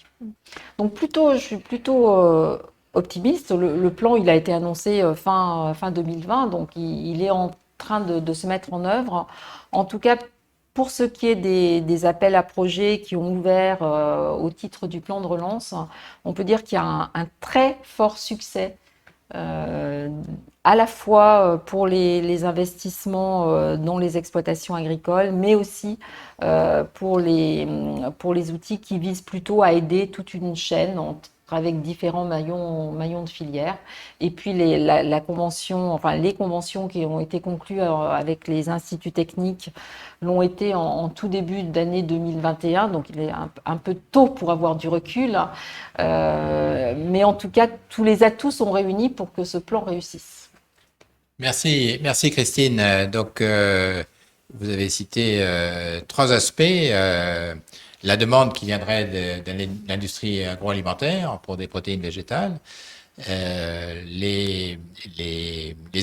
Donc je suis plutôt optimiste. Le plan, il a été annoncé fin 2020, donc il est en train de se mettre en œuvre. En tout cas, pour ce qui est des appels à projets qui ont ouvert au titre du plan de relance, on peut dire qu'il y a un très fort succès, à la fois pour les investissements dans les exploitations agricoles, mais aussi pour les outils qui visent plutôt à aider toute une chaîne avec différents maillons de filière. Et puis les conventions qui ont été conclues avec les instituts techniques l'ont été en tout début d'année 2021, donc il est un peu tôt pour avoir du recul, mais en tout cas, tous les atouts sont réunis pour que ce plan réussisse. Merci Christine. Donc, vous avez cité 3 aspects. La demande qui viendrait de l'industrie agroalimentaire pour des protéines végétales, les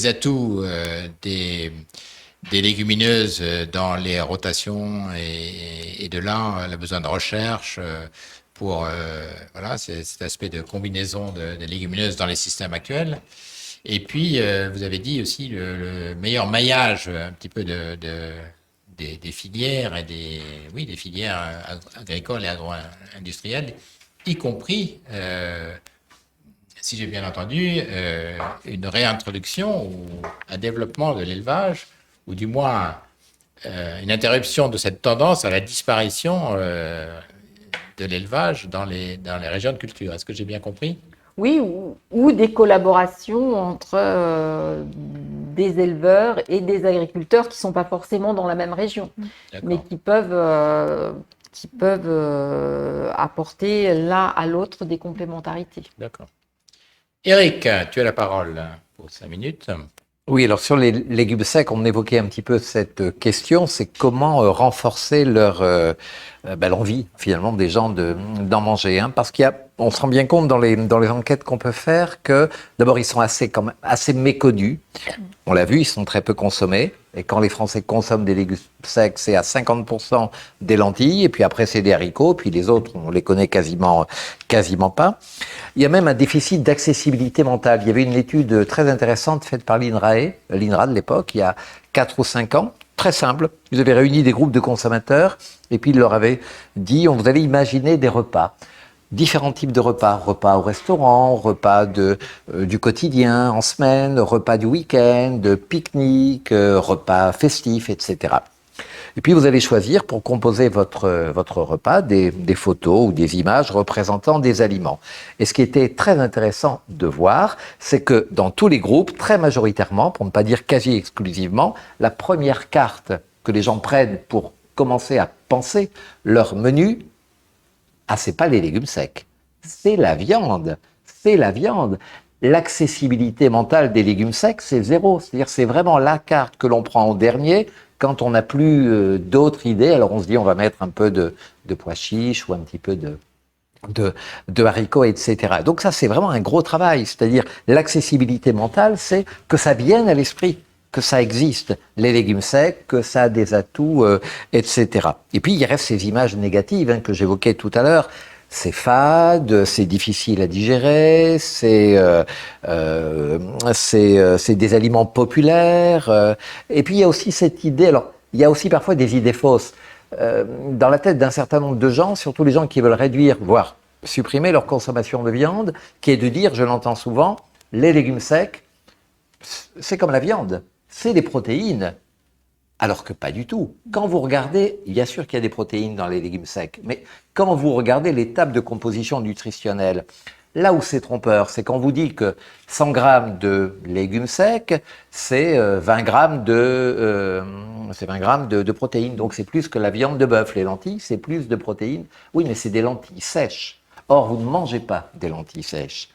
atouts des légumineuses dans les rotations, et de là le besoin de recherche pour cet aspect de combinaison de légumineuses dans les systèmes actuels. Et puis vous avez dit aussi le meilleur maillage un petit peu des filières et des filières agricoles et agro-industrielles, y compris, si j'ai bien entendu, une réintroduction ou un développement de l'élevage, ou du moins une interruption de cette tendance à la disparition de l'élevage dans les régions de culture. Est-ce que j'ai bien compris ? Oui, ou des collaborations entre des éleveurs et des agriculteurs qui ne sont pas forcément dans la même région, mais qui peuvent apporter l'un à l'autre des complémentarités. D'accord. Eric, tu as la parole pour 5 minutes. Oui, alors sur les légumes secs, on évoquait un petit peu cette question, c'est comment renforcer l'envie finalement des gens d'en manger, parce on se rend bien compte dans les enquêtes qu'on peut faire que d'abord ils sont assez méconnus. On l'a vu, ils sont très peu consommés. Et quand les Français consomment des légumes secs, c'est à 50% des lentilles, et puis après c'est des haricots, puis les autres, on les connaît quasiment pas. Il y a même un déficit d'accessibilité mentale. Il y avait une étude très intéressante faite par l'INRA de l'époque, il y a 4 ou 5 ans, très simple. Ils avaient réuni des groupes de consommateurs, et puis ils leur avaient dit, vous allez imaginer des repas. Différents types de repas au restaurant, repas du quotidien en semaine, repas du week-end, pique-nique, repas festifs, etc. Et puis vous allez choisir pour composer votre repas des photos ou des images représentant des aliments. Et ce qui était très intéressant de voir, c'est que dans tous les groupes, très majoritairement, pour ne pas dire quasi exclusivement, la première carte que les gens prennent pour commencer à penser leur menu. Ah, c'est pas les légumes secs, c'est la viande. C'est la viande. L'accessibilité mentale des légumes secs, c'est 0. C'est-à-dire, c'est vraiment la carte que l'on prend en dernier quand on n'a plus d'autres idées. Alors, on se dit, on va mettre un peu de pois chiches ou un petit peu de haricots, etc. Donc, ça, c'est vraiment un gros travail. C'est-à-dire, l'accessibilité mentale, c'est que ça vienne à l'esprit, que ça existe, les légumes secs, que ça a des atouts, etc. Et puis, il reste ces images négatives que j'évoquais tout à l'heure. C'est fade, c'est difficile à digérer, c'est des aliments populaires. Et puis il y a aussi cette idée, alors il y a aussi parfois des idées fausses dans la tête d'un certain nombre de gens, surtout les gens qui veulent réduire, voire supprimer leur consommation de viande, qui est de dire, je l'entends souvent, les légumes secs, c'est comme la viande, c'est des protéines. Alors que pas du tout. Quand vous regardez, bien sûr qu'il y a des protéines dans les légumes secs, mais quand vous regardez les tables de composition nutritionnelle, là où c'est trompeur, c'est quand vous dit que 100 grammes de légumes secs, c'est 20 grammes de protéines. Donc c'est plus que la viande de bœuf. Les lentilles, c'est plus de protéines. Oui, mais c'est des lentilles sèches. Or, vous ne mangez pas des lentilles sèches.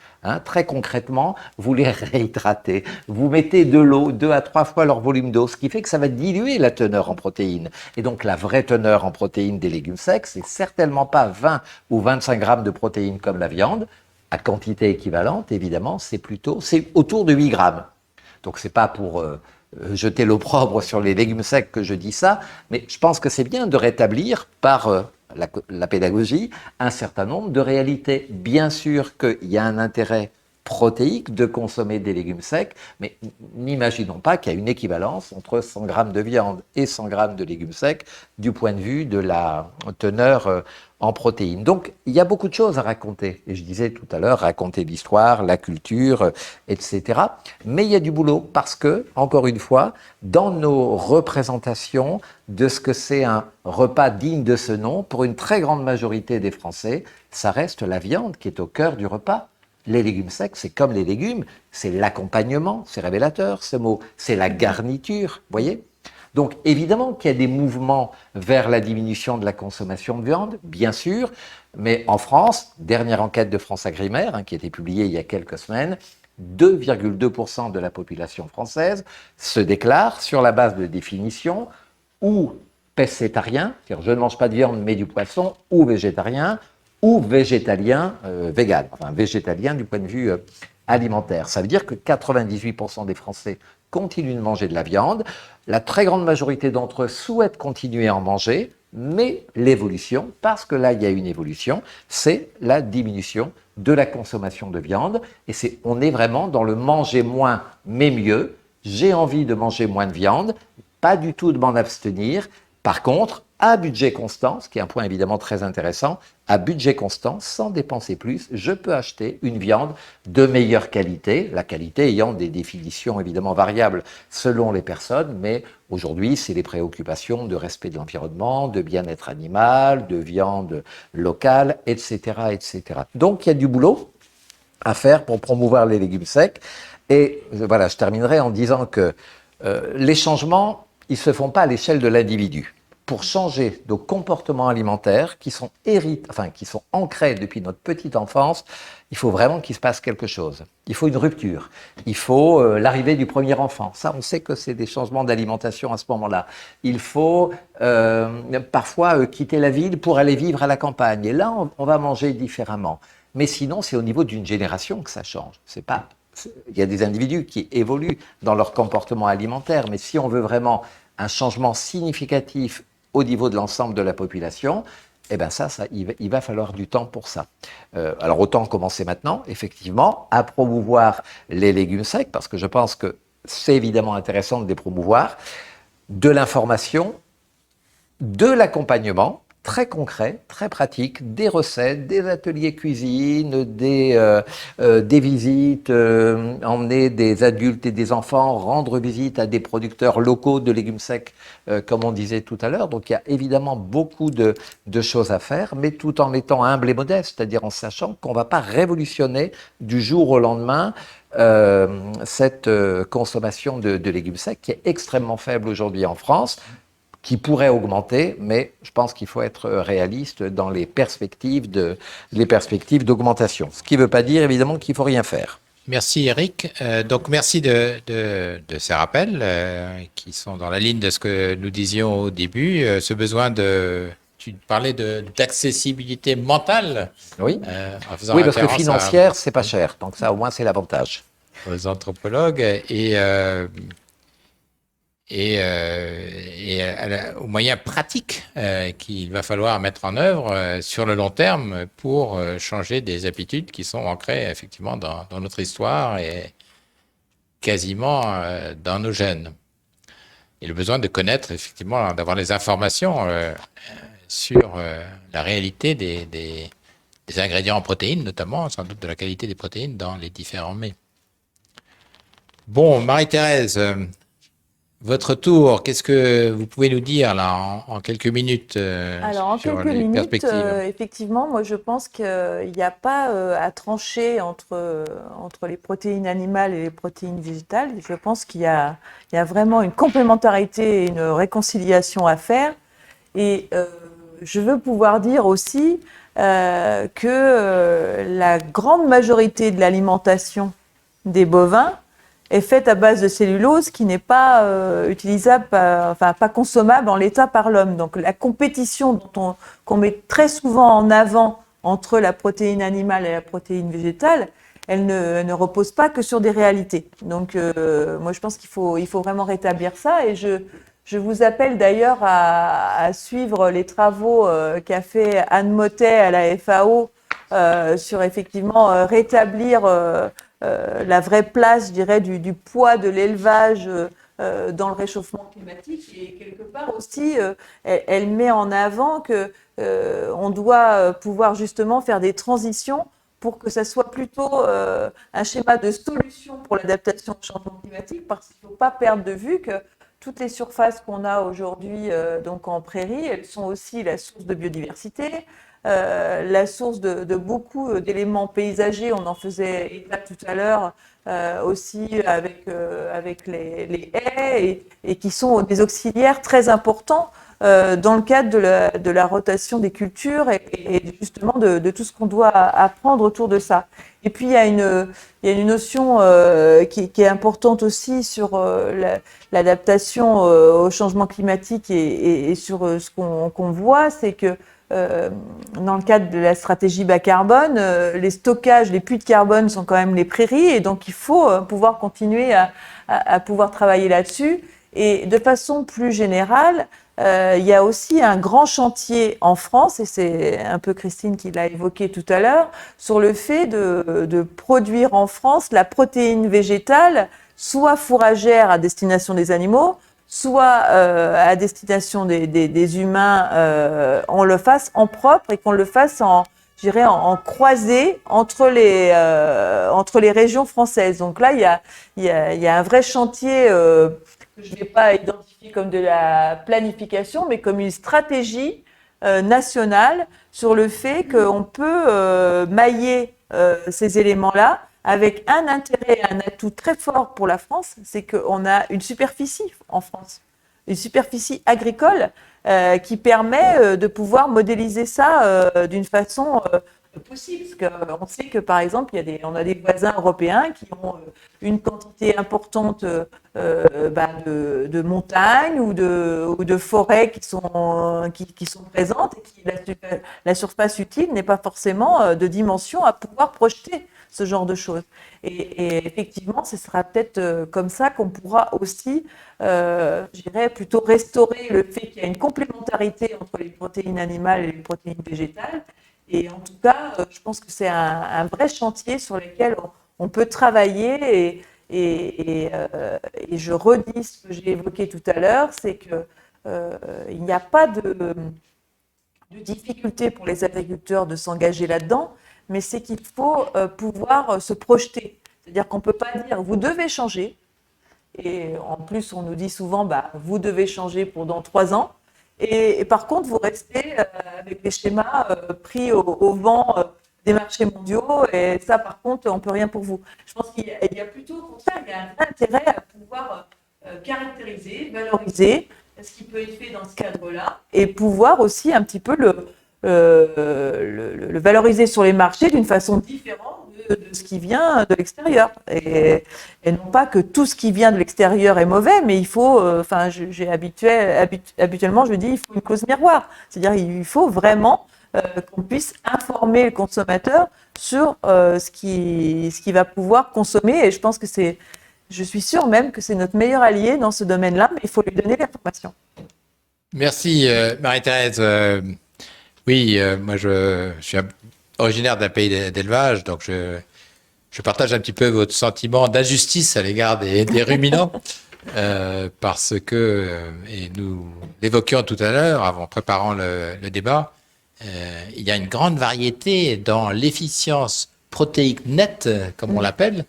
Très concrètement, vous les réhydratez, vous mettez de l'eau 2 à 3 fois leur volume d'eau, ce qui fait que ça va diluer la teneur en protéines. Et donc la vraie teneur en protéines des légumes secs, c'est certainement pas 20 ou 25 grammes de protéines comme la viande, à quantité équivalente, évidemment, c'est autour de 8 grammes. Donc c'est pas pour jeter l'opprobre sur les légumes secs que je dis ça, mais je pense que c'est bien de rétablir par la pédagogie, un certain nombre de réalités. Bien sûr qu'il y a un intérêt protéique de consommer des légumes secs, mais n'imaginons pas qu'il y a une équivalence entre 100 grammes de viande et 100 grammes de légumes secs du point de vue de la teneur en protéines. Donc, il y a beaucoup de choses à raconter. Et je disais tout à l'heure, raconter l'histoire, la culture, etc. Mais il y a du boulot parce que, encore une fois, dans nos représentations de ce que c'est un repas digne de ce nom, pour une très grande majorité des Français, ça reste la viande qui est au cœur du repas. Les légumes secs, c'est comme les légumes, c'est l'accompagnement, c'est révélateur ce mot, c'est la garniture, voyez ? Donc évidemment qu'il y a des mouvements vers la diminution de la consommation de viande, bien sûr, mais en France, dernière enquête de France Agrimaire, qui a été publiée il y a quelques semaines, 2,2% de la population française se déclare sur la base de définition ou pescétarien, c'est-à-dire je ne mange pas de viande mais du poisson, ou végétarien, ou végétalien, vegan, enfin végétalien du point de vue alimentaire. Ça veut dire que 98% des Français continuent de manger de la viande. La très grande majorité d'entre eux souhaitent continuer à en manger, mais l'évolution, parce que là il y a une évolution, c'est la diminution de la consommation de viande. Et on est vraiment dans le manger moins mais mieux. J'ai envie de manger moins de viande, pas du tout de m'en abstenir. Par contre, à budget constant, ce qui est un point évidemment très intéressant, à budget constant, sans dépenser plus, je peux acheter une viande de meilleure qualité, la qualité ayant des définitions évidemment variables selon les personnes, mais aujourd'hui, c'est les préoccupations de respect de l'environnement, de bien-être animal, de viande locale, etc., etc. Donc, il y a du boulot à faire pour promouvoir les légumes secs. Et voilà, je terminerai en disant que les changements, ils ne se font pas à l'échelle de l'individu. Pour changer nos comportements alimentaires qui sont ancrés depuis notre petite enfance, il faut vraiment qu'il se passe quelque chose. Il faut une rupture. Il faut l'arrivée du premier enfant. Ça, on sait que c'est des changements d'alimentation à ce moment-là. Il faut parfois quitter la ville pour aller vivre à la campagne. Et là, on va manger différemment. Mais sinon, c'est au niveau d'une génération que ça change. Il y a des individus qui évoluent dans leur comportement alimentaire, mais si on veut vraiment un changement significatif au niveau de l'ensemble de la population, eh ben il va falloir du temps pour ça. Alors autant commencer maintenant, effectivement, à promouvoir les légumes secs, parce que je pense que c'est évidemment intéressant de les promouvoir, de l'information, de l'accompagnement, très concret, très pratique, des recettes, des ateliers cuisine, des visites, emmener des adultes et des enfants, rendre visite à des producteurs locaux de légumes secs, comme on disait tout à l'heure. Donc il y a évidemment beaucoup de choses à faire, mais tout en étant humble et modeste, c'est-à-dire en sachant qu'on ne va pas révolutionner du jour au lendemain cette consommation de légumes secs qui est extrêmement faible aujourd'hui en France. qui pourrait augmenter, mais je pense qu'il faut être réaliste dans les perspectives d'augmentation. Ce qui ne veut pas dire évidemment qu'il ne faut rien faire. Merci Eric. Donc merci de ces rappels qui sont dans la ligne de ce que nous disions au début. Ce besoin tu parlais d'accessibilité mentale. Oui, En faisant oui parce que référence financière, c'est pas cher. Donc ça, au moins, c'est l'avantage. aux anthropologues et aux moyens pratiques qu'il va falloir mettre en œuvre sur le long terme pour changer des habitudes qui sont ancrées effectivement dans notre histoire et quasiment dans nos gènes. Et le besoin de connaître, effectivement, d'avoir les informations sur la réalité des ingrédients en protéines, notamment, sans doute de la qualité des protéines dans les différents mets. Bon, Marie-Thérèse, votre tour, qu'est-ce que vous pouvez nous dire là en quelques minutes Alors, en sur quelques les minutes, perspectives effectivement, moi je pense qu'il n'y a pas à trancher entre les protéines animales et les protéines végétales. Je pense qu'il y a vraiment une complémentarité et une réconciliation à faire. Et je veux pouvoir dire aussi que la grande majorité de l'alimentation des bovins est faite à base de cellulose qui n'est pas utilisable, enfin pas consommable en l'état par l'homme. Donc la compétition qu'on met très souvent en avant entre la protéine animale et la protéine végétale, elle ne repose pas que sur des réalités. Donc moi je pense qu'il faut vraiment rétablir ça et je vous appelle d'ailleurs à suivre les travaux qu'a fait Anne Mottet à la FAO sur effectivement rétablir la vraie place, je dirais, du poids de l'élevage dans le réchauffement climatique. Et quelque part aussi, elle met en avant que on doit pouvoir justement faire des transitions pour que ça soit plutôt un schéma de solution pour l'adaptation au changement climatique, parce qu'il ne faut pas perdre de vue que toutes les surfaces qu'on a aujourd'hui donc en prairie, elles sont aussi la source de biodiversité, la source de beaucoup d'éléments paysagers. On en faisait état tout à l'heure aussi avec les haies et qui sont des auxiliaires très importants dans le cadre de la rotation des cultures et justement de tout ce qu'on doit apprendre autour de ça. Et puis il y a une notion qui est importante aussi sur l'adaptation au changement climatique et sur ce qu'on voit, c'est que dans le cadre de la stratégie bas carbone, les stockages, les puits de carbone sont quand même les prairies et donc il faut pouvoir continuer à pouvoir travailler là-dessus. Et de façon plus générale, il y a aussi un grand chantier en France, et c'est un peu Christine qui l'a évoqué tout à l'heure, sur le fait de produire en France la protéine végétale, soit fourragère à destination des animaux, soit à destination des humains, on le fasse en propre et qu'on le fasse en croisée entre les régions françaises. Donc là, il y a un vrai chantier que je ne vais pas identifier comme de la planification, mais comme une stratégie nationale sur le fait qu'on peut mailler ces éléments-là avec un intérêt et un atout très fort pour la France, c'est qu'on a une superficie en France, une superficie agricole qui permet de pouvoir modéliser ça d'une façon possible. Parce qu'on sait que, par exemple, on a des voisins européens qui ont une quantité importante de montagnes ou de forêts qui sont présentes et la surface utile n'est pas forcément de dimension à pouvoir projeter ce genre de choses. Et effectivement, ce sera peut-être comme ça qu'on pourra aussi, je dirais, plutôt restaurer le fait qu'il y a une complémentarité entre les protéines animales et les protéines végétales. Et en tout cas, je pense que c'est un vrai chantier sur lequel on peut travailler. Et je redis ce que j'ai évoqué tout à l'heure, c'est qu'il n'y a pas de difficulté pour les agriculteurs de s'engager là-dedans, mais c'est qu'il faut pouvoir se projeter. C'est-à-dire qu'on ne peut pas dire « vous devez changer ». Et en plus, on nous dit souvent « vous devez changer pendant 3 ans ». Et par contre, vous restez avec des schémas pris au vent des marchés mondiaux. Et ça, par contre, on ne peut rien pour vous. Je pense qu'il y a plutôt, pour ça, il y a un intérêt à pouvoir caractériser, valoriser ce qui peut être fait dans ce cadre-là, et pouvoir aussi un petit peu le valoriser sur les marchés d'une façon différente de ce qui vient de l'extérieur. Et non pas que tout ce qui vient de l'extérieur est mauvais, mais il faut, habituellement, je dis, il faut une clause miroir. C'est-à-dire, il faut vraiment qu'on puisse informer le consommateur sur ce qu'il va pouvoir consommer. Et je pense que je suis sûre même que c'est notre meilleur allié dans ce domaine-là, mais il faut lui donner l'information. Merci Marie-Thérèse. Oui, moi je suis originaire d'un pays d'élevage, donc je partage un petit peu votre sentiment d'injustice à l'égard des ruminants, parce que, et nous l'évoquions tout à l'heure, en préparant le débat, il y a une grande variété dans l'efficience protéique nette, comme on l'appelle,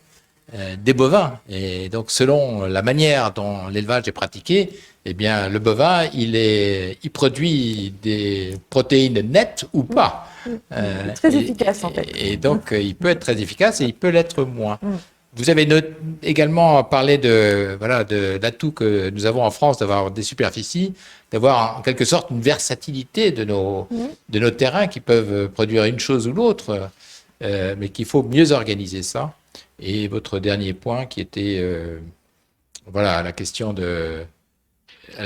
des bovins. Et donc, selon la manière dont l'élevage est pratiqué, eh bien, le bovin, il produit des protéines nettes ou pas. Très efficace, en fait. Et donc, il peut être très efficace et il peut l'être moins. Vous avez également parlé de l'atout que nous avons en France d'avoir des superficies, d'avoir en quelque sorte une versatilité de nos terrains qui peuvent produire une chose ou l'autre, mais qu'il faut mieux organiser ça. Et votre dernier point qui était la question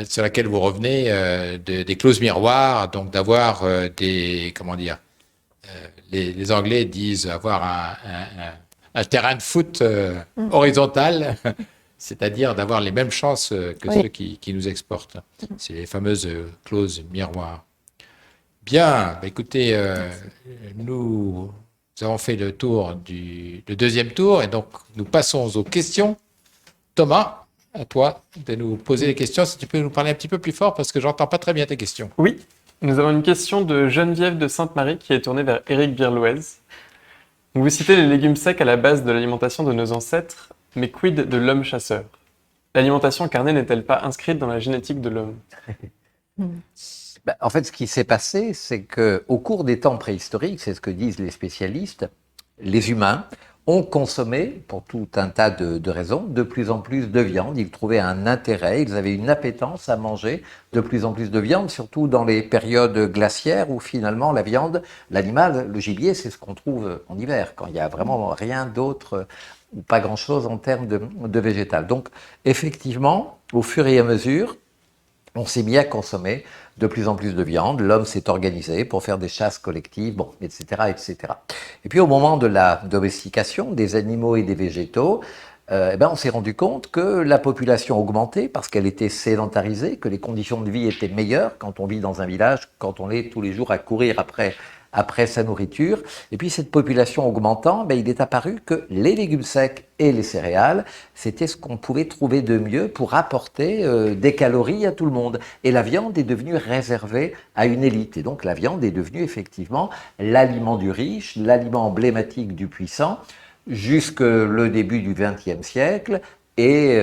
sur laquelle vous revenez, des clauses miroirs, donc d'avoir les Anglais disent avoir un terrain de foot horizontal, c'est-à-dire d'avoir les mêmes chances que ceux qui nous exportent. C'est les fameuses clauses miroirs. Bien, écoutez, nous avons fait le deuxième tour, et donc nous passons aux questions. Thomas, à toi de nous poser les questions. Si tu peux nous parler un petit peu plus fort, parce que j'entends pas très bien tes questions. Oui, nous avons une question de Geneviève de Sainte-Marie qui est tournée vers Éric Birlouez. Vous citez les légumes secs à la base de l'alimentation de nos ancêtres, mais quid de l'homme chasseur? L'alimentation carnée n'est-elle pas inscrite dans la génétique de l'homme? En fait, ce qui s'est passé, c'est qu'au cours des temps préhistoriques, c'est ce que disent les spécialistes, les humains ont consommé, pour tout un tas de raisons, de plus en plus de viande. Ils trouvaient un intérêt, ils avaient une appétence à manger de plus en plus de viande, surtout dans les périodes glaciaires où finalement la viande, l'animal, le gibier, c'est ce qu'on trouve en hiver, quand il n'y a vraiment rien d'autre ou pas grand-chose en termes de végétal. Donc effectivement, au fur et à mesure, on s'est mis à consommer de plus en plus de viande, l'homme s'est organisé pour faire des chasses collectives, etc., etc. Et puis au moment de la domestication des animaux et des végétaux, on s'est rendu compte que la population augmentait parce qu'elle était sédentarisée, que les conditions de vie étaient meilleures quand on vit dans un village, quand on est tous les jours à courir après sa nourriture. Et puis cette population augmentant, il est apparu que les légumes secs et les céréales, c'était ce qu'on pouvait trouver de mieux pour apporter des calories à tout le monde. Et la viande est devenue réservée à une élite. Et donc la viande est devenue effectivement l'aliment du riche, l'aliment emblématique du puissant, jusque le début du XXe siècle. Et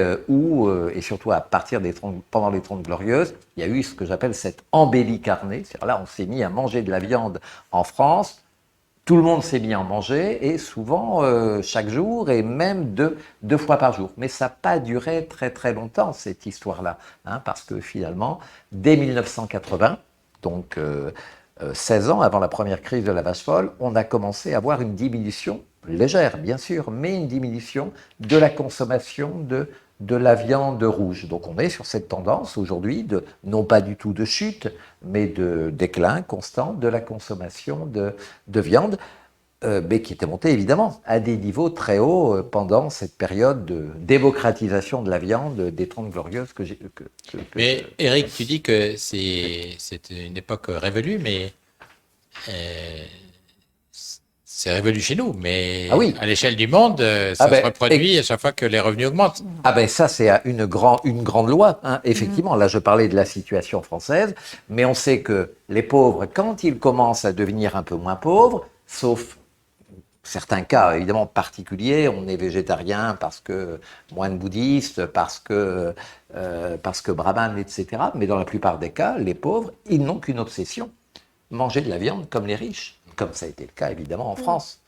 surtout à partir pendant les 30 Glorieuses, il y a eu ce que j'appelle cette embellie carnée. C'est-à-dire là, on s'est mis à manger de la viande en France, tout le monde s'est mis à en manger, et souvent chaque jour, et même deux fois par jour. Mais ça n'a pas duré très très longtemps, cette histoire-là, parce que finalement, dès 1980, donc 16 ans avant la première crise de la vache folle, on a commencé à voir une diminution légère, bien sûr, mais une diminution de la consommation de la viande rouge. Donc on est sur cette tendance aujourd'hui, non pas du tout de chute, mais de déclin constant de la consommation de viande, mais qui était montée évidemment à des niveaux très hauts pendant cette période de démocratisation de la viande des 30 Glorieuses que j'ai... Mais Éric, tu dis que c'est une époque révolue, mais... c'est révolu chez nous, mais à l'échelle du monde, ça se reproduit à chaque fois que les revenus augmentent. Ça, c'est une grande loi. Effectivement, là, je parlais de la situation française, mais on sait que les pauvres, quand ils commencent à devenir un peu moins pauvres, sauf certains cas évidemment particuliers, on est végétarien parce que moine bouddhiste, parce que brahmane, etc. Mais dans la plupart des cas, les pauvres, ils n'ont qu'une obsession, manger de la viande comme les riches. Comme ça a été le cas évidemment en France.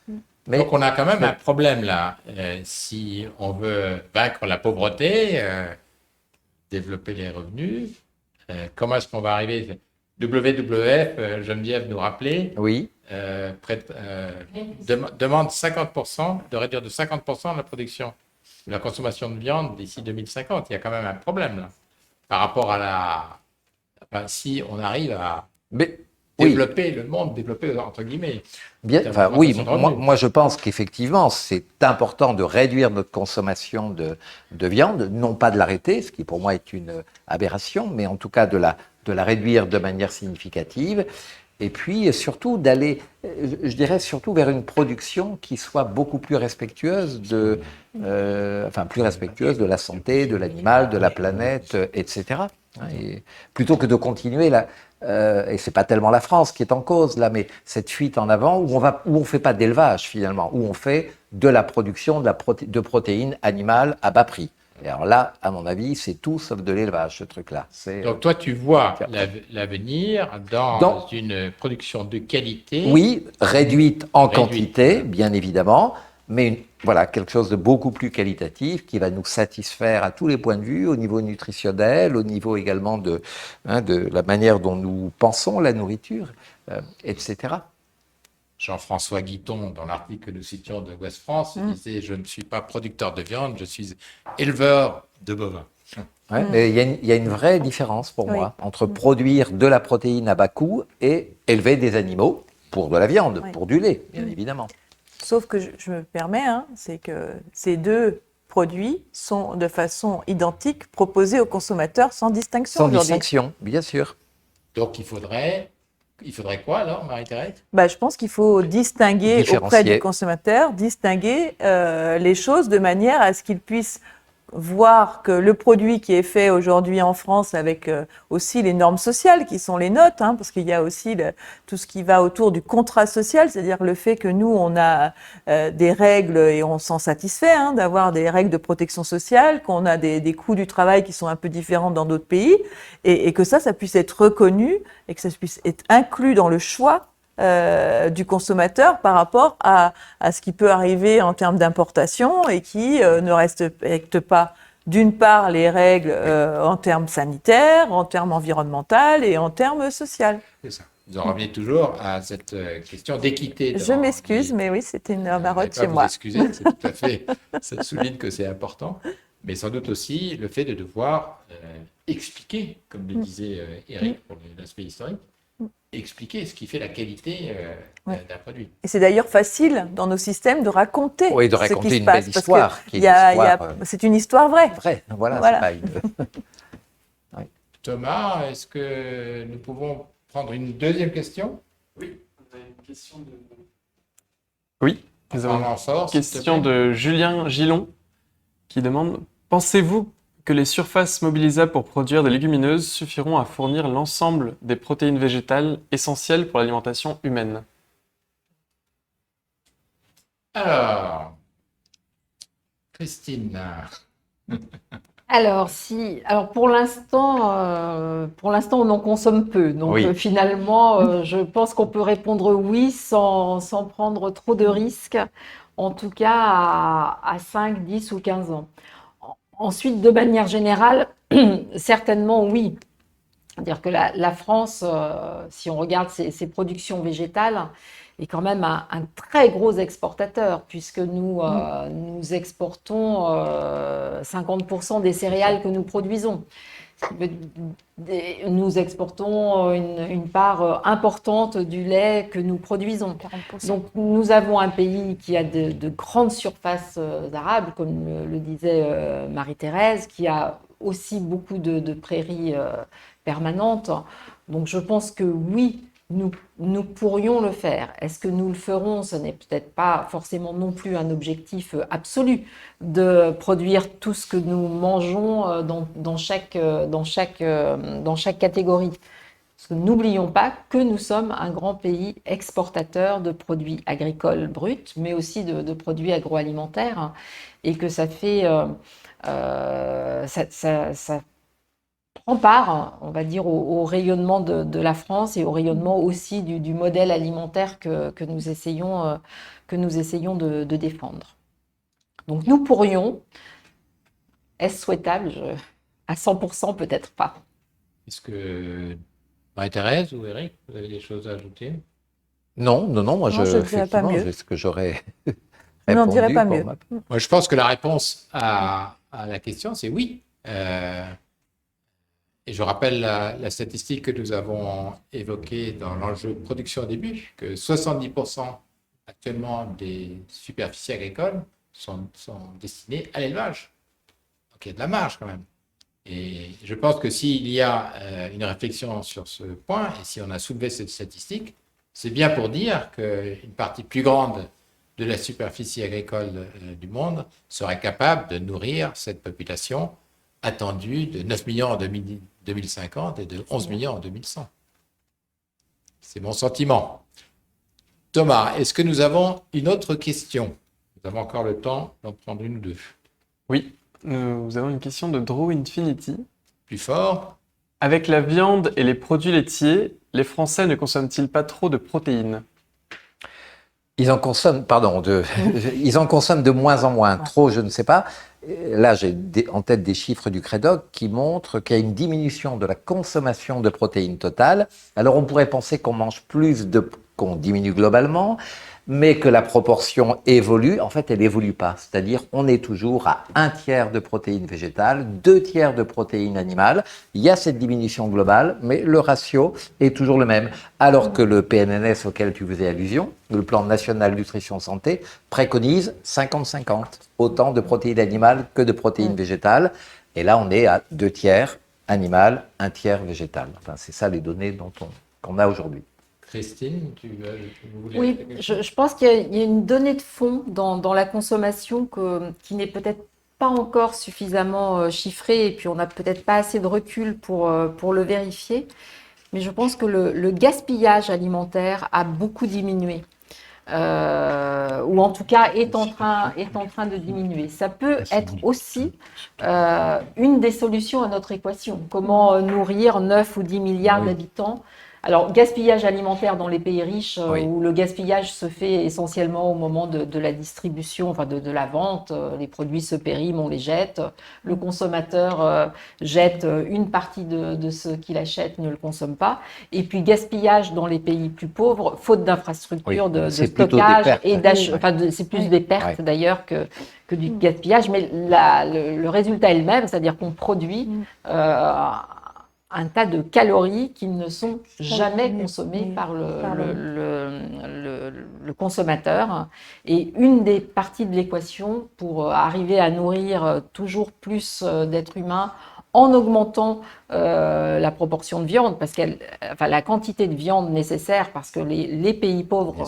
Mais, donc on a quand même un problème là. Si on veut vaincre la pauvreté, développer les revenus, comment est-ce qu'on va arriver? WWF, Geneviève nous rappelait, Oui, demande 50%, de réduire de 50% la production, la consommation de viande d'ici 2050. Il y a quand même un problème là, par rapport à si on arrive à mais oui. développer le monde, développer entre guillemets. Bien, Termes enfin, oui, d'augmentation de revenus. moi je pense qu'effectivement c'est important de réduire notre consommation de viande, non pas de l'arrêter, ce qui pour moi est une aberration, mais en tout cas de la réduire de manière significative, et puis surtout d'aller, je dirais surtout vers une production qui soit beaucoup plus respectueuse plus respectueuse de la santé, de l'animal, de la planète, etc. Et plutôt que de continuer et c'est pas tellement la France qui est en cause là, mais cette fuite en avant où on fait pas d'élevage finalement, où on fait de la production de protéines animales à bas prix. Et alors là, à mon avis, c'est tout sauf de l'élevage, ce truc-là. Donc toi, tu vois l'avenir dans une production de qualité. Oui, réduite en quantité, bien évidemment, mais voilà, quelque chose de beaucoup plus qualitatif qui va nous satisfaire à tous les points de vue, au niveau nutritionnel, au niveau également de la manière dont nous pensons la nourriture, etc. Jean-François Guiton, dans l'article que nous citions de Ouest France, disait « Je ne suis pas producteur de viande, je suis éleveur de bovins ». Ouais, mais il y a une vraie différence pour moi entre produire de la protéine à bas coût et élever des animaux pour de la viande, pour du lait, bien évidemment. Sauf que je me permets, c'est que ces deux produits sont de façon identique proposés aux consommateurs sans distinction. Sans distinction, bien sûr. Donc il faudrait quoi alors, Marie-Thérèse? Je pense qu'il faut distinguer auprès du consommateur, distinguer les choses de manière à ce qu'il puisse voir que le produit qui est fait aujourd'hui en France avec aussi les normes sociales qui sont les nôtres, parce qu'il y a aussi tout ce qui va autour du contrat social, c'est-à-dire le fait que nous, on a des règles et on s'en satisfait d'avoir des règles de protection sociale, qu'on a des coûts du travail qui sont un peu différents dans d'autres pays, et que ça puisse être reconnu et que ça puisse être inclus dans le choix du consommateur par rapport à ce qui peut arriver en termes d'importation et qui ne respecte pas d'une part les règles en termes sanitaires, en termes environnementaux et en termes sociaux. C'est ça. Vous en revenez toujours à cette question d'équité. Je m'excuse, mais oui, c'était une marotte chez moi. Excusez, c'est tout à fait. Ça souligne que c'est important, mais sans doute aussi le fait de devoir expliquer, comme le disait Eric pour l'aspect historique, expliquer ce qui fait la qualité d'un produit. Et c'est d'ailleurs facile dans nos systèmes de raconter, de raconter ce qui une se passe, belle histoire. C'est une histoire vraie. Voilà. C'est pas une... Thomas, est-ce que nous pouvons prendre une deuxième question? Oui, on a une question de... Oui, nous avons une question de Julien Gillon qui demande « Pensez-vous que les surfaces mobilisables pour produire des légumineuses suffiront à fournir l'ensemble des protéines végétales essentielles pour l'alimentation humaine ?» Alors, Christine. Alors pour l'instant, on en consomme peu. Donc finalement, je pense qu'on peut répondre oui sans prendre trop de risques, en tout cas à 5, 10 ou 15 ans. Ensuite, de manière générale, certainement oui. C'est-à-dire que la France, si on regarde ses productions végétales, est quand même un très gros exportateur, puisque nous exportons 50% des céréales que nous produisons. Nous exportons une part importante du lait que nous produisons. 40%. Donc nous avons un pays qui a de grandes surfaces arables, comme le disait Marie-Thérèse, qui a aussi beaucoup de prairies permanentes. Donc je pense que oui, nous pourrions le faire. Est-ce que nous le ferons? Ce n'est peut-être pas forcément non plus un objectif absolu de produire tout ce que nous mangeons dans chaque catégorie. Parce que n'oublions pas que nous sommes un grand pays exportateur de produits agricoles bruts, mais aussi de produits agroalimentaires, et que ça fait ça prend part, on va dire, au rayonnement de la France et au rayonnement aussi du modèle alimentaire que nous essayons de défendre. Donc nous pourrions, est-ce souhaitable? À 100% peut-être pas. Est-ce que Marie-Thérèse ou Eric, vous avez des choses à ajouter? Non, moi, Non, je ne dirais pas effectivement, mieux. c'est ce que j'aurais Je n'en dirais répondu pas pour mieux. ma- Moi, je pense que la réponse à la question, c'est oui. Et je rappelle la statistique que nous avons évoquée dans l'enjeu de production au début, que 70% actuellement des superficies agricoles sont destinées à l'élevage. Donc il y a de la marge quand même. Et je pense que s'il y a une réflexion sur ce point, et si on a soulevé cette statistique, c'est bien pour dire qu'une partie plus grande de la superficie agricole du monde serait capable de nourrir cette population attendue de 9 millions en 2050 et de 11 millions en 2100. C'est mon sentiment. Thomas, est-ce que nous avons une autre question? Nous avons encore le temps d'en prendre une ou deux. Oui, nous avons une question de Draw Infinity. Plus fort? Avec la viande et les produits laitiers, les Français ne consomment-ils pas trop de protéines? Ils en consomment, ils en consomment de moins en moins. Trop, je ne sais pas. Là, j'ai en tête des chiffres du Crédoc qui montrent qu'il y a une diminution de la consommation de protéines totales. Alors, on pourrait penser qu'on mange qu'on diminue globalement, mais que la proportion évolue. En fait, elle évolue pas. C'est-à-dire, on est toujours à 1/3 de protéines végétales, 2/3 de protéines animales. Il y a cette diminution globale, mais le ratio est toujours le même. Alors que le PNNS auquel tu faisais allusion, le Plan National Nutrition Santé, préconise 50-50. Autant de protéines animales que de protéines végétales. Et là, on est à 2/3 animal, 1/3 végétal. Enfin, c'est ça les données qu'on a aujourd'hui. Christine, vous voulez Oui, ajouter quelque chose? je pense qu'il y a une donnée de fond dans la consommation qui n'est peut-être pas encore suffisamment chiffrée et puis on n'a peut-être pas assez de recul pour le vérifier. Mais je pense que le gaspillage alimentaire a beaucoup diminué. Ou en tout cas est en train de diminuer. Ça peut être aussi une des solutions à notre équation. Comment nourrir 9 ou 10 milliards d'habitants? Alors, gaspillage alimentaire dans les pays riches, où le gaspillage se fait essentiellement au moment de la distribution, enfin de la vente, les produits se périment, on les jette. Le consommateur jette une partie de ce qu'il achète, ne le consomme pas. Et puis, gaspillage dans les pays plus pauvres, faute d'infrastructures de c'est plutôt des stockage pertes. et d'achat. Enfin, c'est plus des pertes d'ailleurs que du gaspillage. Mais le résultat est le même, c'est-à-dire qu'on produit un tas de calories qui ne sont jamais consommées par le consommateur. Et une des parties de l'équation pour arriver à nourrir toujours plus d'êtres humains en augmentant la proportion de viande, enfin la quantité de viande nécessaire, parce que les pays pauvres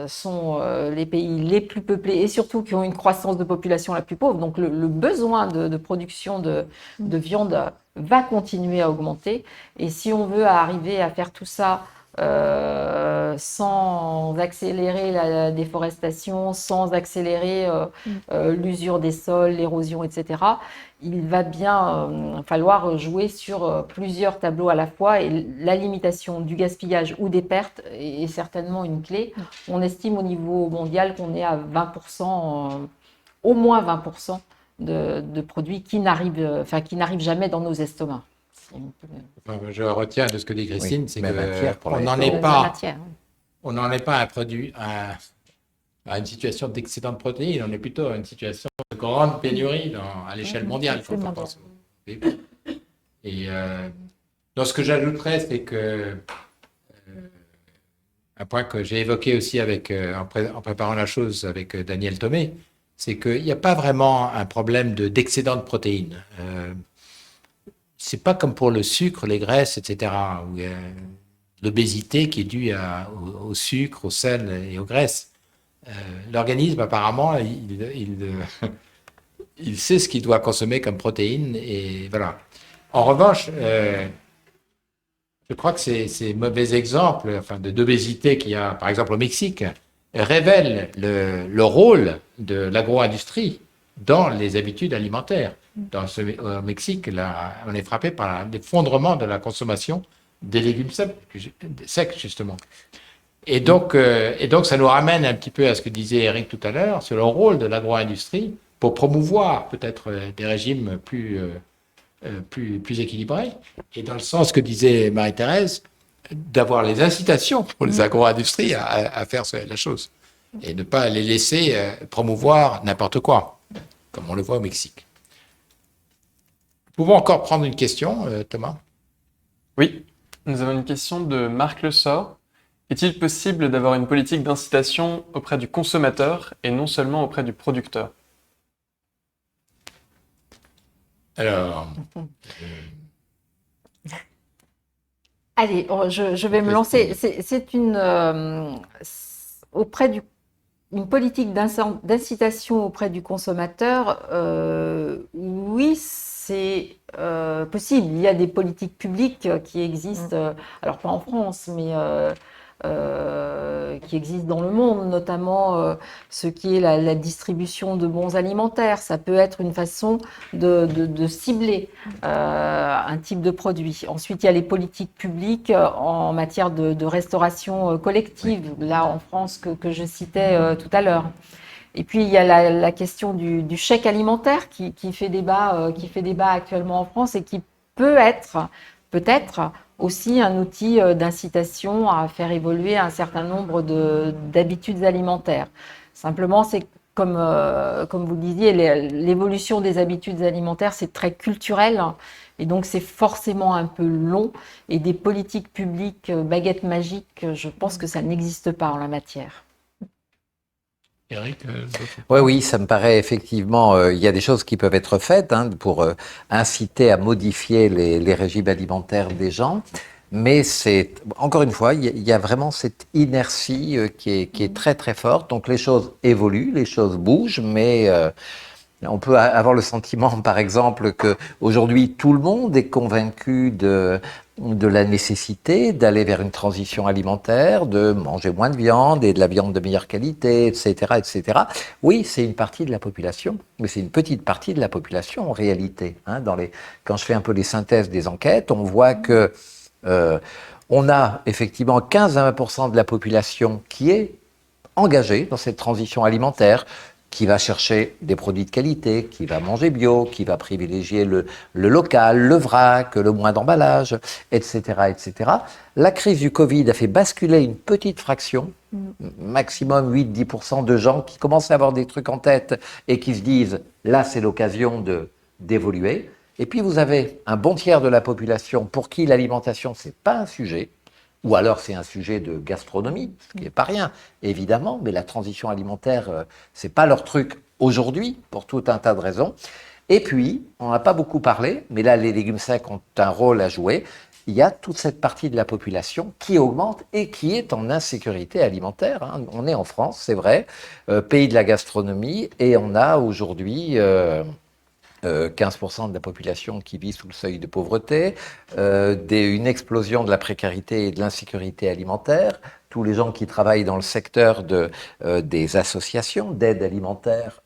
sont les pays les plus peuplés et surtout qui ont une croissance de population la plus pauvre. Donc le besoin de production de viande va continuer à augmenter. Et si on veut arriver à faire tout ça sans accélérer la déforestation, sans accélérer l'usure des sols, l'érosion, etc., il va bien falloir jouer sur plusieurs tableaux à la fois et la limitation du gaspillage ou des pertes est certainement une clé. On estime au niveau mondial qu'on est à 20%, au moins 20% de produits qui n'arrivent jamais dans nos estomacs. Enfin, je retiens de ce que dit Christine, c'est qu'on n'en est on n'en est pas à une situation d'excédent de protéines, on est plutôt à une situation de grande pénurie à l'échelle mondiale. Et donc, ce que j'ajouterais, c'est que un point que j'ai évoqué aussi en préparant la chose avec Daniel Thomé, c'est qu'il n'y a pas vraiment un problème d'excédent de protéines. C'est pas comme pour le sucre, les graisses, etc., où il y a l'obésité qui est due au sucre, au sel et aux graisses. L'organisme, apparemment, il sait ce qu'il doit consommer comme protéines, et voilà. En revanche, je crois que ces mauvais exemples d'obésité qu'il y a, par exemple, au Mexique, révèlent le rôle de l'agro-industrie dans les habitudes alimentaires. Au Mexique, là, on est frappé par l'effondrement de la consommation des légumes secs, justement. Et donc, ça nous ramène un petit peu à ce que disait Eric tout à l'heure, sur le rôle de l'agro-industrie pour promouvoir peut-être des régimes plus plus équilibrée, et dans le sens que disait Marie-Thérèse, d'avoir les incitations pour les agro-industries à faire la chose, et ne pas les laisser promouvoir n'importe quoi, comme on le voit au Mexique. Nous pouvons encore prendre une question, Thomas? Oui, nous avons une question de Marc Le Sort. Est-il possible d'avoir une politique d'incitation auprès du consommateur et non seulement auprès du producteur? Alors, Allez, je vais me lancer. C'est une politique d'incitation auprès du consommateur. Oui, c'est possible. Il y a des politiques publiques qui existent, alors pas en France, mais qui existent dans le monde, notamment ce qui est la distribution de bons alimentaires. Ça peut être une façon de cibler un type de produit. Ensuite, il y a les politiques publiques en matière de restauration collective, là en France que je citais tout à l'heure. Et puis, il y a la question du chèque alimentaire qui fait débat actuellement en France et qui peut être peut-être aussi un outil d'incitation à faire évoluer un certain nombre d'habitudes alimentaires. Simplement, c'est comme vous le disiez, l'évolution des habitudes alimentaires, c'est très culturel et donc c'est forcément un peu long. Et des politiques publiques baguette magique, je pense que ça n'existe pas en la matière. Eric, Oui, ça me paraît effectivement, il y a des choses qui peuvent être faites pour inciter à modifier les régimes alimentaires des gens. Mais c'est, encore une fois, il y a vraiment cette inertie qui est très très forte. Donc les choses évoluent, les choses bougent, mais on peut avoir le sentiment, par exemple, que aujourd'hui tout le monde est convaincu de la nécessité d'aller vers une transition alimentaire, de manger moins de viande et de la viande de meilleure qualité, etc., etc. Oui, c'est une partie de la population, mais c'est une petite partie de la population en réalité. Quand je fais un peu les synthèses des enquêtes, on voit que on a effectivement 15 à 20% de la population qui est engagée dans cette transition alimentaire, qui va chercher des produits de qualité, qui va manger bio, qui va privilégier le local, le vrac, le moins d'emballage, etc., etc. La crise du Covid a fait basculer une petite fraction, maximum 8-10% de gens qui commencent à avoir des trucs en tête et qui se disent « là, c'est l'occasion d'évoluer ». Et puis, vous avez un bon tiers de la population pour qui l'alimentation, c'est pas un sujet, ou alors c'est un sujet de gastronomie, ce qui n'est pas rien, évidemment, mais la transition alimentaire, c'est pas leur truc aujourd'hui, pour tout un tas de raisons. Et puis, on n'a pas beaucoup parlé, mais là, les légumes secs ont un rôle à jouer. Il y a toute cette partie de la population qui augmente et qui est en insécurité alimentaire. On est en France, c'est vrai, pays de la gastronomie, et on a aujourd'hui 15% de la population qui vit sous le seuil de pauvreté, une explosion de la précarité et de l'insécurité alimentaire, tous les gens qui travaillent dans le secteur des associations d'aide alimentaire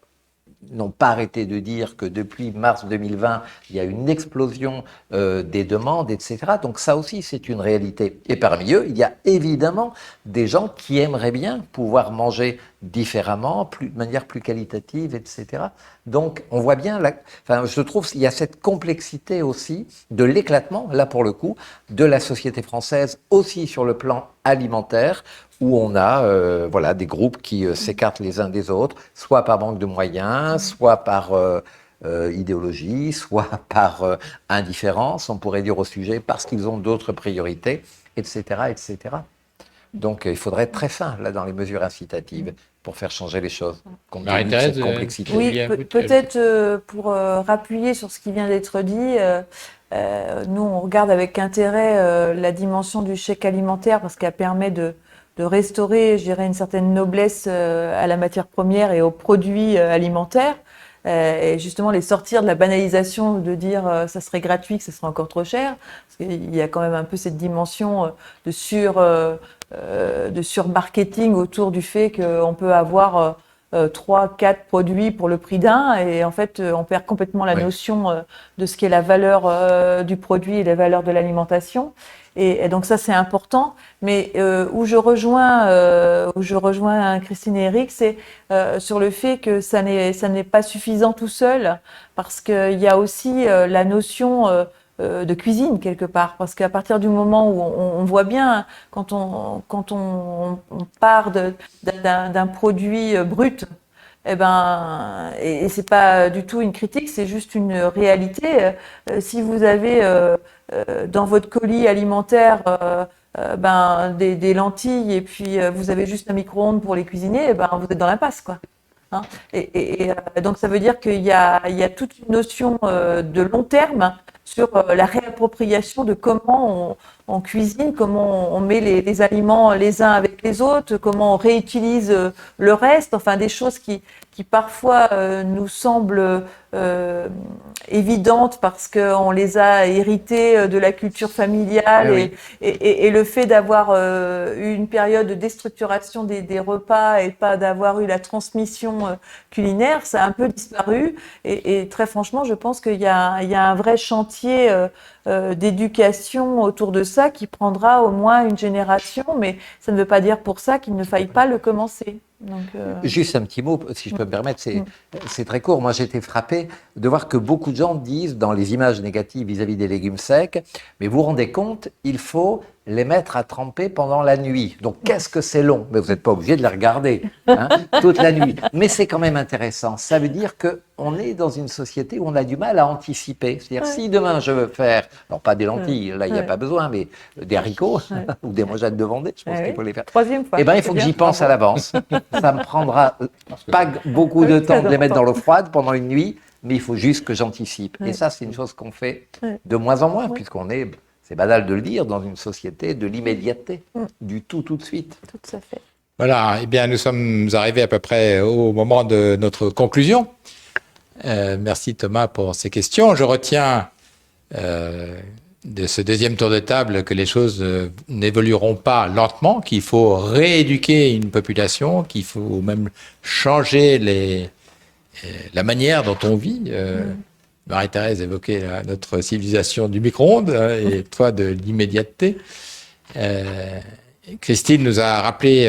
n'ont pas arrêté de dire que depuis mars 2020, il y a une explosion des demandes, etc. Donc ça aussi, c'est une réalité. Et parmi eux, il y a évidemment des gens qui aimeraient bien pouvoir manger différemment, de manière plus qualitative, etc. Donc on voit bien, je trouve qu'il y a cette complexité aussi de l'éclatement, là pour le coup, de la société française, aussi sur le plan alimentaire, où on a des groupes qui s'écartent les uns des autres, soit par manque de moyens, soit par idéologie, soit par indifférence, on pourrait dire au sujet, parce qu'ils ont d'autres priorités, etc., etc. Donc il faudrait être très fin là dans les mesures incitatives pour faire changer les choses, compte tenu de cette complexité. Oui, peut-être pour rappuyer sur ce qui vient d'être dit, nous on regarde avec intérêt la dimension du chèque alimentaire parce qu'elle permet de restaurer, je dirais, une certaine noblesse à la matière première et aux produits alimentaires. Et justement, les sortir de la banalisation de dire ça serait gratuit, que ça serait encore trop cher. Parce qu'il y a quand même un peu cette dimension de sur-marketing autour du fait qu'on peut avoir 3, 4 produits pour le prix d'un, et en fait, on perd complètement la Oui. notion de ce qu'est la valeur du produit et la valeur de l'alimentation. Et donc ça, c'est important. Mais où je rejoins Christine et Eric, c'est sur le fait que ça n'est pas suffisant tout seul, parce qu'il y a aussi la notion de cuisine quelque part, parce qu'à partir du moment où on voit bien quand on part d'un produit brut, et c'est pas du tout une critique, c'est juste une réalité. Si vous avez dans votre colis alimentaire des lentilles et puis vous avez juste un micro-ondes pour les cuisiner, vous êtes dans l'impasse, quoi. Hein. Donc ça veut dire qu'il y a toute une notion de long terme sur la réappropriation de comment on cuisine, comment on met les aliments les uns avec les autres, comment on réutilise le reste, enfin des choses qui parfois nous semblent évidentes parce qu'on les a héritées de la culture familiale, Oui. et le fait d'avoir eu une période de déstructuration des repas et pas d'avoir eu la transmission culinaire, ça a un peu disparu, et très franchement, je pense qu'il y a un vrai chantier d'éducation autour de ça qui prendra au moins une génération, mais ça ne veut pas dire pour ça qu'il ne faille pas le commencer. Donc, Juste un petit mot, si je peux me permettre, c'est très court. Moi, j'ai été frappé de voir que beaucoup de gens disent dans les images négatives vis-à-vis des légumes secs, mais vous vous rendez compte, il faut les mettre à tremper pendant la nuit. Donc, qu'est-ce que c'est long? Mais vous n'êtes pas obligé de les regarder toute la nuit. Mais c'est quand même intéressant. Ça veut dire qu'on est dans une société où on a du mal à anticiper. C'est-à-dire, si demain je veux faire, alors pas des lentilles, là il n'y a pas besoin, mais des haricots ou des mojettes de Vendée, je pense qu'il faut les faire. Troisième fois. Eh bien, il faut que j'y pense à l'avance. Ça me prendra pas beaucoup de temps de les mettre dans l'eau froide pendant une nuit, mais il faut juste que j'anticipe. Et ça, c'est une chose qu'on fait de moins en moins, puisqu'on est, c'est banal de le dire, dans une société de l'immédiateté, du tout de suite. Tout à fait. Voilà, eh bien, nous sommes arrivés à peu près au moment de notre conclusion. Merci Thomas pour ces questions. Je retiens de ce deuxième tour de table que les choses n'évolueront pas lentement, qu'il faut rééduquer une population, qu'il faut même changer la manière dont on vit. Marie-Thérèse évoquait notre civilisation du micro-ondes et toi de l'immédiateté. Christine nous a rappelé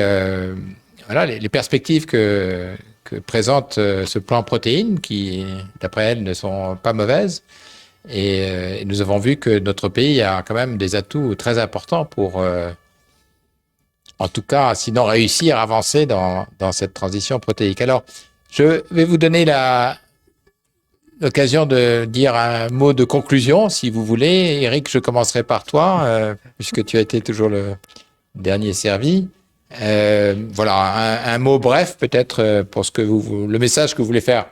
les perspectives que présente ce plan protéines qui, d'après elle, ne sont pas mauvaises. Et nous avons vu que notre pays a quand même des atouts très importants pour, en tout cas, sinon réussir à avancer dans cette transition protéique. Alors, je vais vous donner l'occasion de dire un mot de conclusion, si vous voulez. Eric, je commencerai par toi, puisque tu as été toujours le dernier servi. Voilà, un mot bref peut-être pour le message que vous voulez faire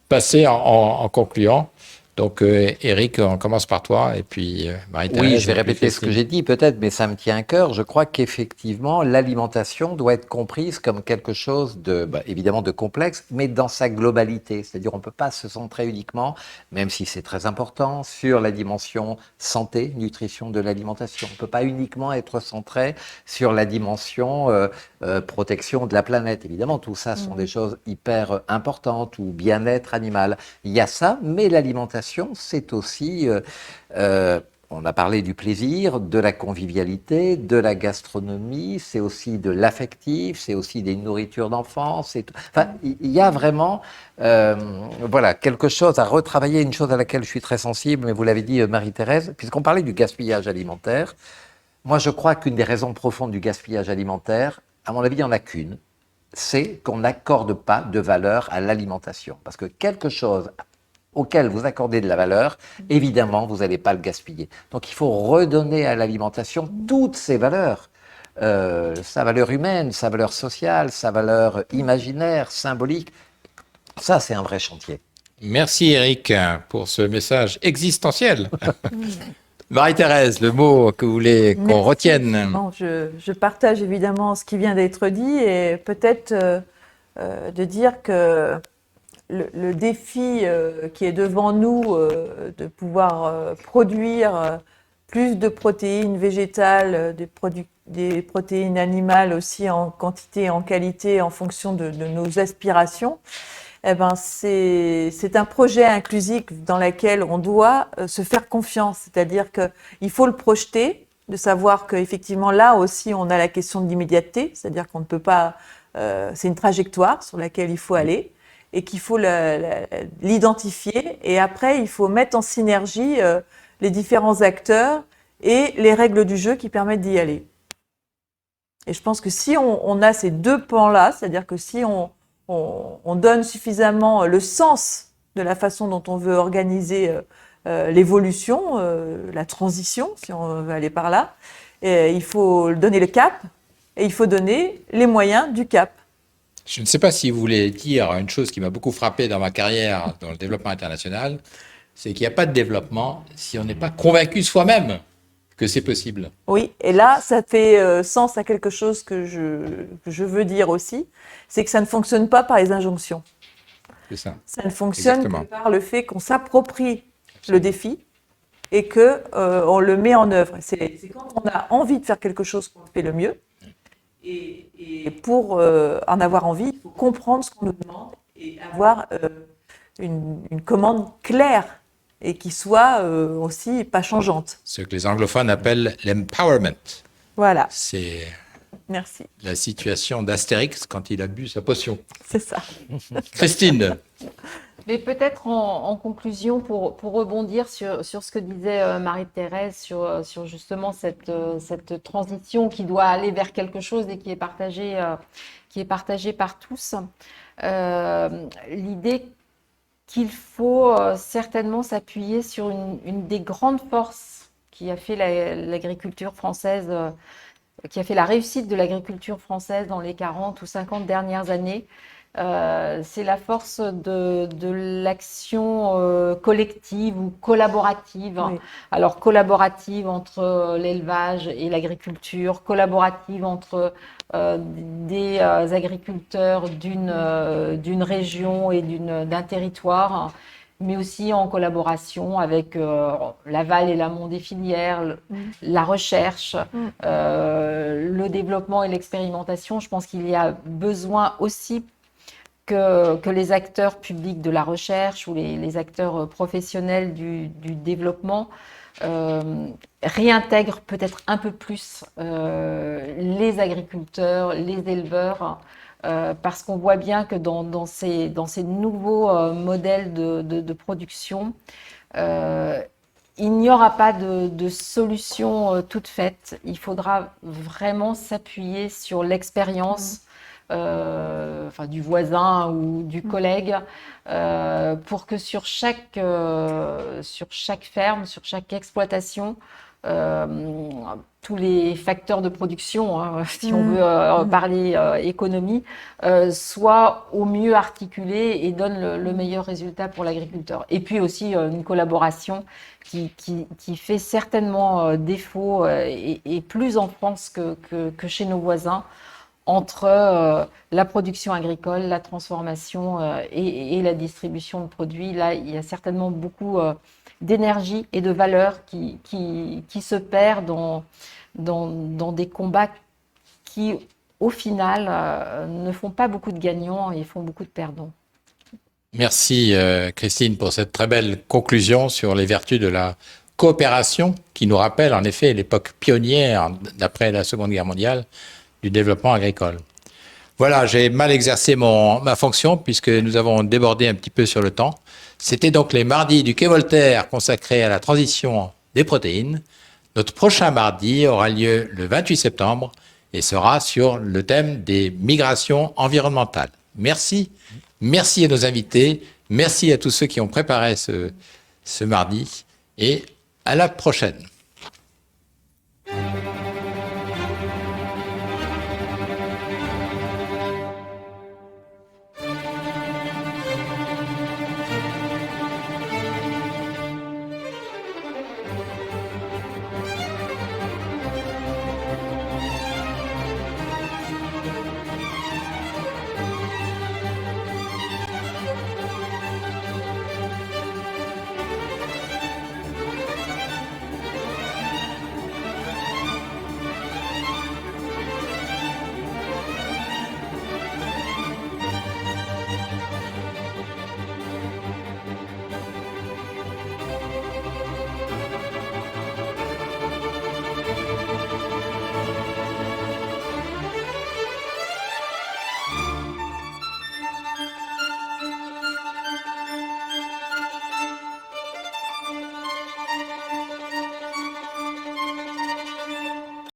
passer en concluant. Donc, Eric, on commence par toi, et puis Marie-Thérèse. Oui, je vais répéter ce que j'ai dit peut-être, mais ça me tient à cœur. Je crois qu'effectivement, l'alimentation doit être comprise comme quelque chose évidemment de complexe, mais dans sa globalité. C'est-à-dire, on ne peut pas se centrer uniquement, même si c'est très important, sur la dimension santé, nutrition de l'alimentation. On ne peut pas uniquement être centré sur la dimension protection de la planète. Évidemment, tout ça sont des choses hyper importantes, ou bien-être animal. Il y a ça, mais l'alimentation, c'est aussi, on a parlé du plaisir, de la convivialité, de la gastronomie, c'est aussi de l'affectif, c'est aussi des nourritures d'enfance. Enfin, il y a vraiment quelque chose à retravailler, une chose à laquelle je suis très sensible, mais vous l'avez dit Marie-Thérèse, puisqu'on parlait du gaspillage alimentaire. Moi, je crois qu'une des raisons profondes du gaspillage alimentaire, à mon avis, il n'y en a qu'une, c'est qu'on n'accorde pas de valeur à l'alimentation. Parce que quelque chose auquel vous accordez de la valeur, évidemment, vous n'allez pas le gaspiller. Donc, il faut redonner à l'alimentation toutes ses valeurs. Sa valeur humaine, sa valeur sociale, sa valeur imaginaire, symbolique. Ça, c'est un vrai chantier. Merci Eric pour ce message existentiel. Marie-Thérèse, le mot que vous voulez qu'on retienne. Bon, je partage évidemment ce qui vient d'être dit, et peut-être de dire que le défi qui est devant nous de pouvoir produire plus de protéines végétales, des des protéines animales aussi en quantité et en qualité en fonction de nos aspirations, eh ben c'est un projet inclusif dans lequel on doit se faire confiance. C'est-à-dire qu'il faut le projeter, de savoir qu'effectivement là aussi on a la question de l'immédiateté, c'est-à-dire qu'on ne peut pas, c'est une trajectoire sur laquelle il faut aller et qu'il faut l'identifier et après il faut mettre en synergie les différents acteurs et les règles du jeu qui permettent d'y aller. Et je pense que si on a ces deux pans-là, c'est-à-dire que si on donne suffisamment le sens de la façon dont on veut organiser l'évolution, la transition, si on veut aller par là, il faut donner le cap et il faut donner les moyens du cap. Je ne sais pas si vous voulez dire une chose qui m'a beaucoup frappé dans ma carrière dans le développement international, c'est qu'il n'y a pas de développement si on n'est pas convaincu soi-même que c'est possible. Oui, et là, ça fait sens à quelque chose que je veux dire aussi, c'est que ça ne fonctionne pas par les injonctions. C'est ça. Ça ne fonctionne Exactement. que par le fait qu'on s'approprie le défi et que on le met en œuvre. C'est quand on a envie de faire quelque chose qu'on le fait le mieux. Et pour en avoir envie, il faut comprendre ce qu'on nous demande et avoir une commande claire et qui soit aussi pas changeante. Ce que les anglophones appellent l'empowerment. Voilà, C'est merci. la situation d'Astérix quand il a bu sa potion. C'est ça. Christine, Mais peut-être en conclusion, pour rebondir sur ce que disait Marie-Thérèse, sur justement cette transition qui doit aller vers quelque chose et qui est partagée par tous, l'idée qu'il faut certainement s'appuyer sur une des grandes forces qui a fait l'agriculture française, qui a fait la réussite de l'agriculture française dans les 40 ou 50 dernières années. C'est la force de l'action collective ou collaborative. Oui. Alors collaborative entre l'élevage et l'agriculture, collaborative entre des agriculteurs d'une région et d'un territoire, mais aussi en collaboration avec l'aval et l'amont des filières, la recherche, le développement et l'expérimentation. Je pense qu'il y a besoin aussi que les acteurs publics de la recherche ou les acteurs professionnels du développement réintègrent peut-être un peu plus les agriculteurs, les éleveurs, parce qu'on voit bien que dans ces nouveaux modèles de production, il n'y aura pas de solution toute faite. Il faudra vraiment s'appuyer sur l'expérience du voisin ou du collègue, pour que sur chaque ferme, sur chaque exploitation, tous les facteurs de production, si on veut parler économie, soient au mieux articulés et donnent le meilleur résultat pour l'agriculteur. Et puis aussi une collaboration qui fait certainement défaut, et plus en France que chez nos voisins, entre la production agricole, la transformation et la distribution de produits. Là, il y a certainement beaucoup d'énergie et de valeur qui se perd dans des combats qui, au final, ne font pas beaucoup de gagnants et font beaucoup de perdants. merci Christine pour cette très belle conclusion sur les vertus de la coopération qui nous rappelle en effet l'époque pionnière d'après la Seconde Guerre mondiale du développement agricole. Voilà, j'ai mal exercé ma fonction puisque nous avons débordé un petit peu sur le temps. C'était donc les mardis du Quai Voltaire consacrés à la transition des protéines. Notre prochain mardi aura lieu le 28 septembre et sera sur le thème des migrations environnementales. Merci, merci à nos invités, merci à tous ceux qui ont préparé ce mardi et à la prochaine.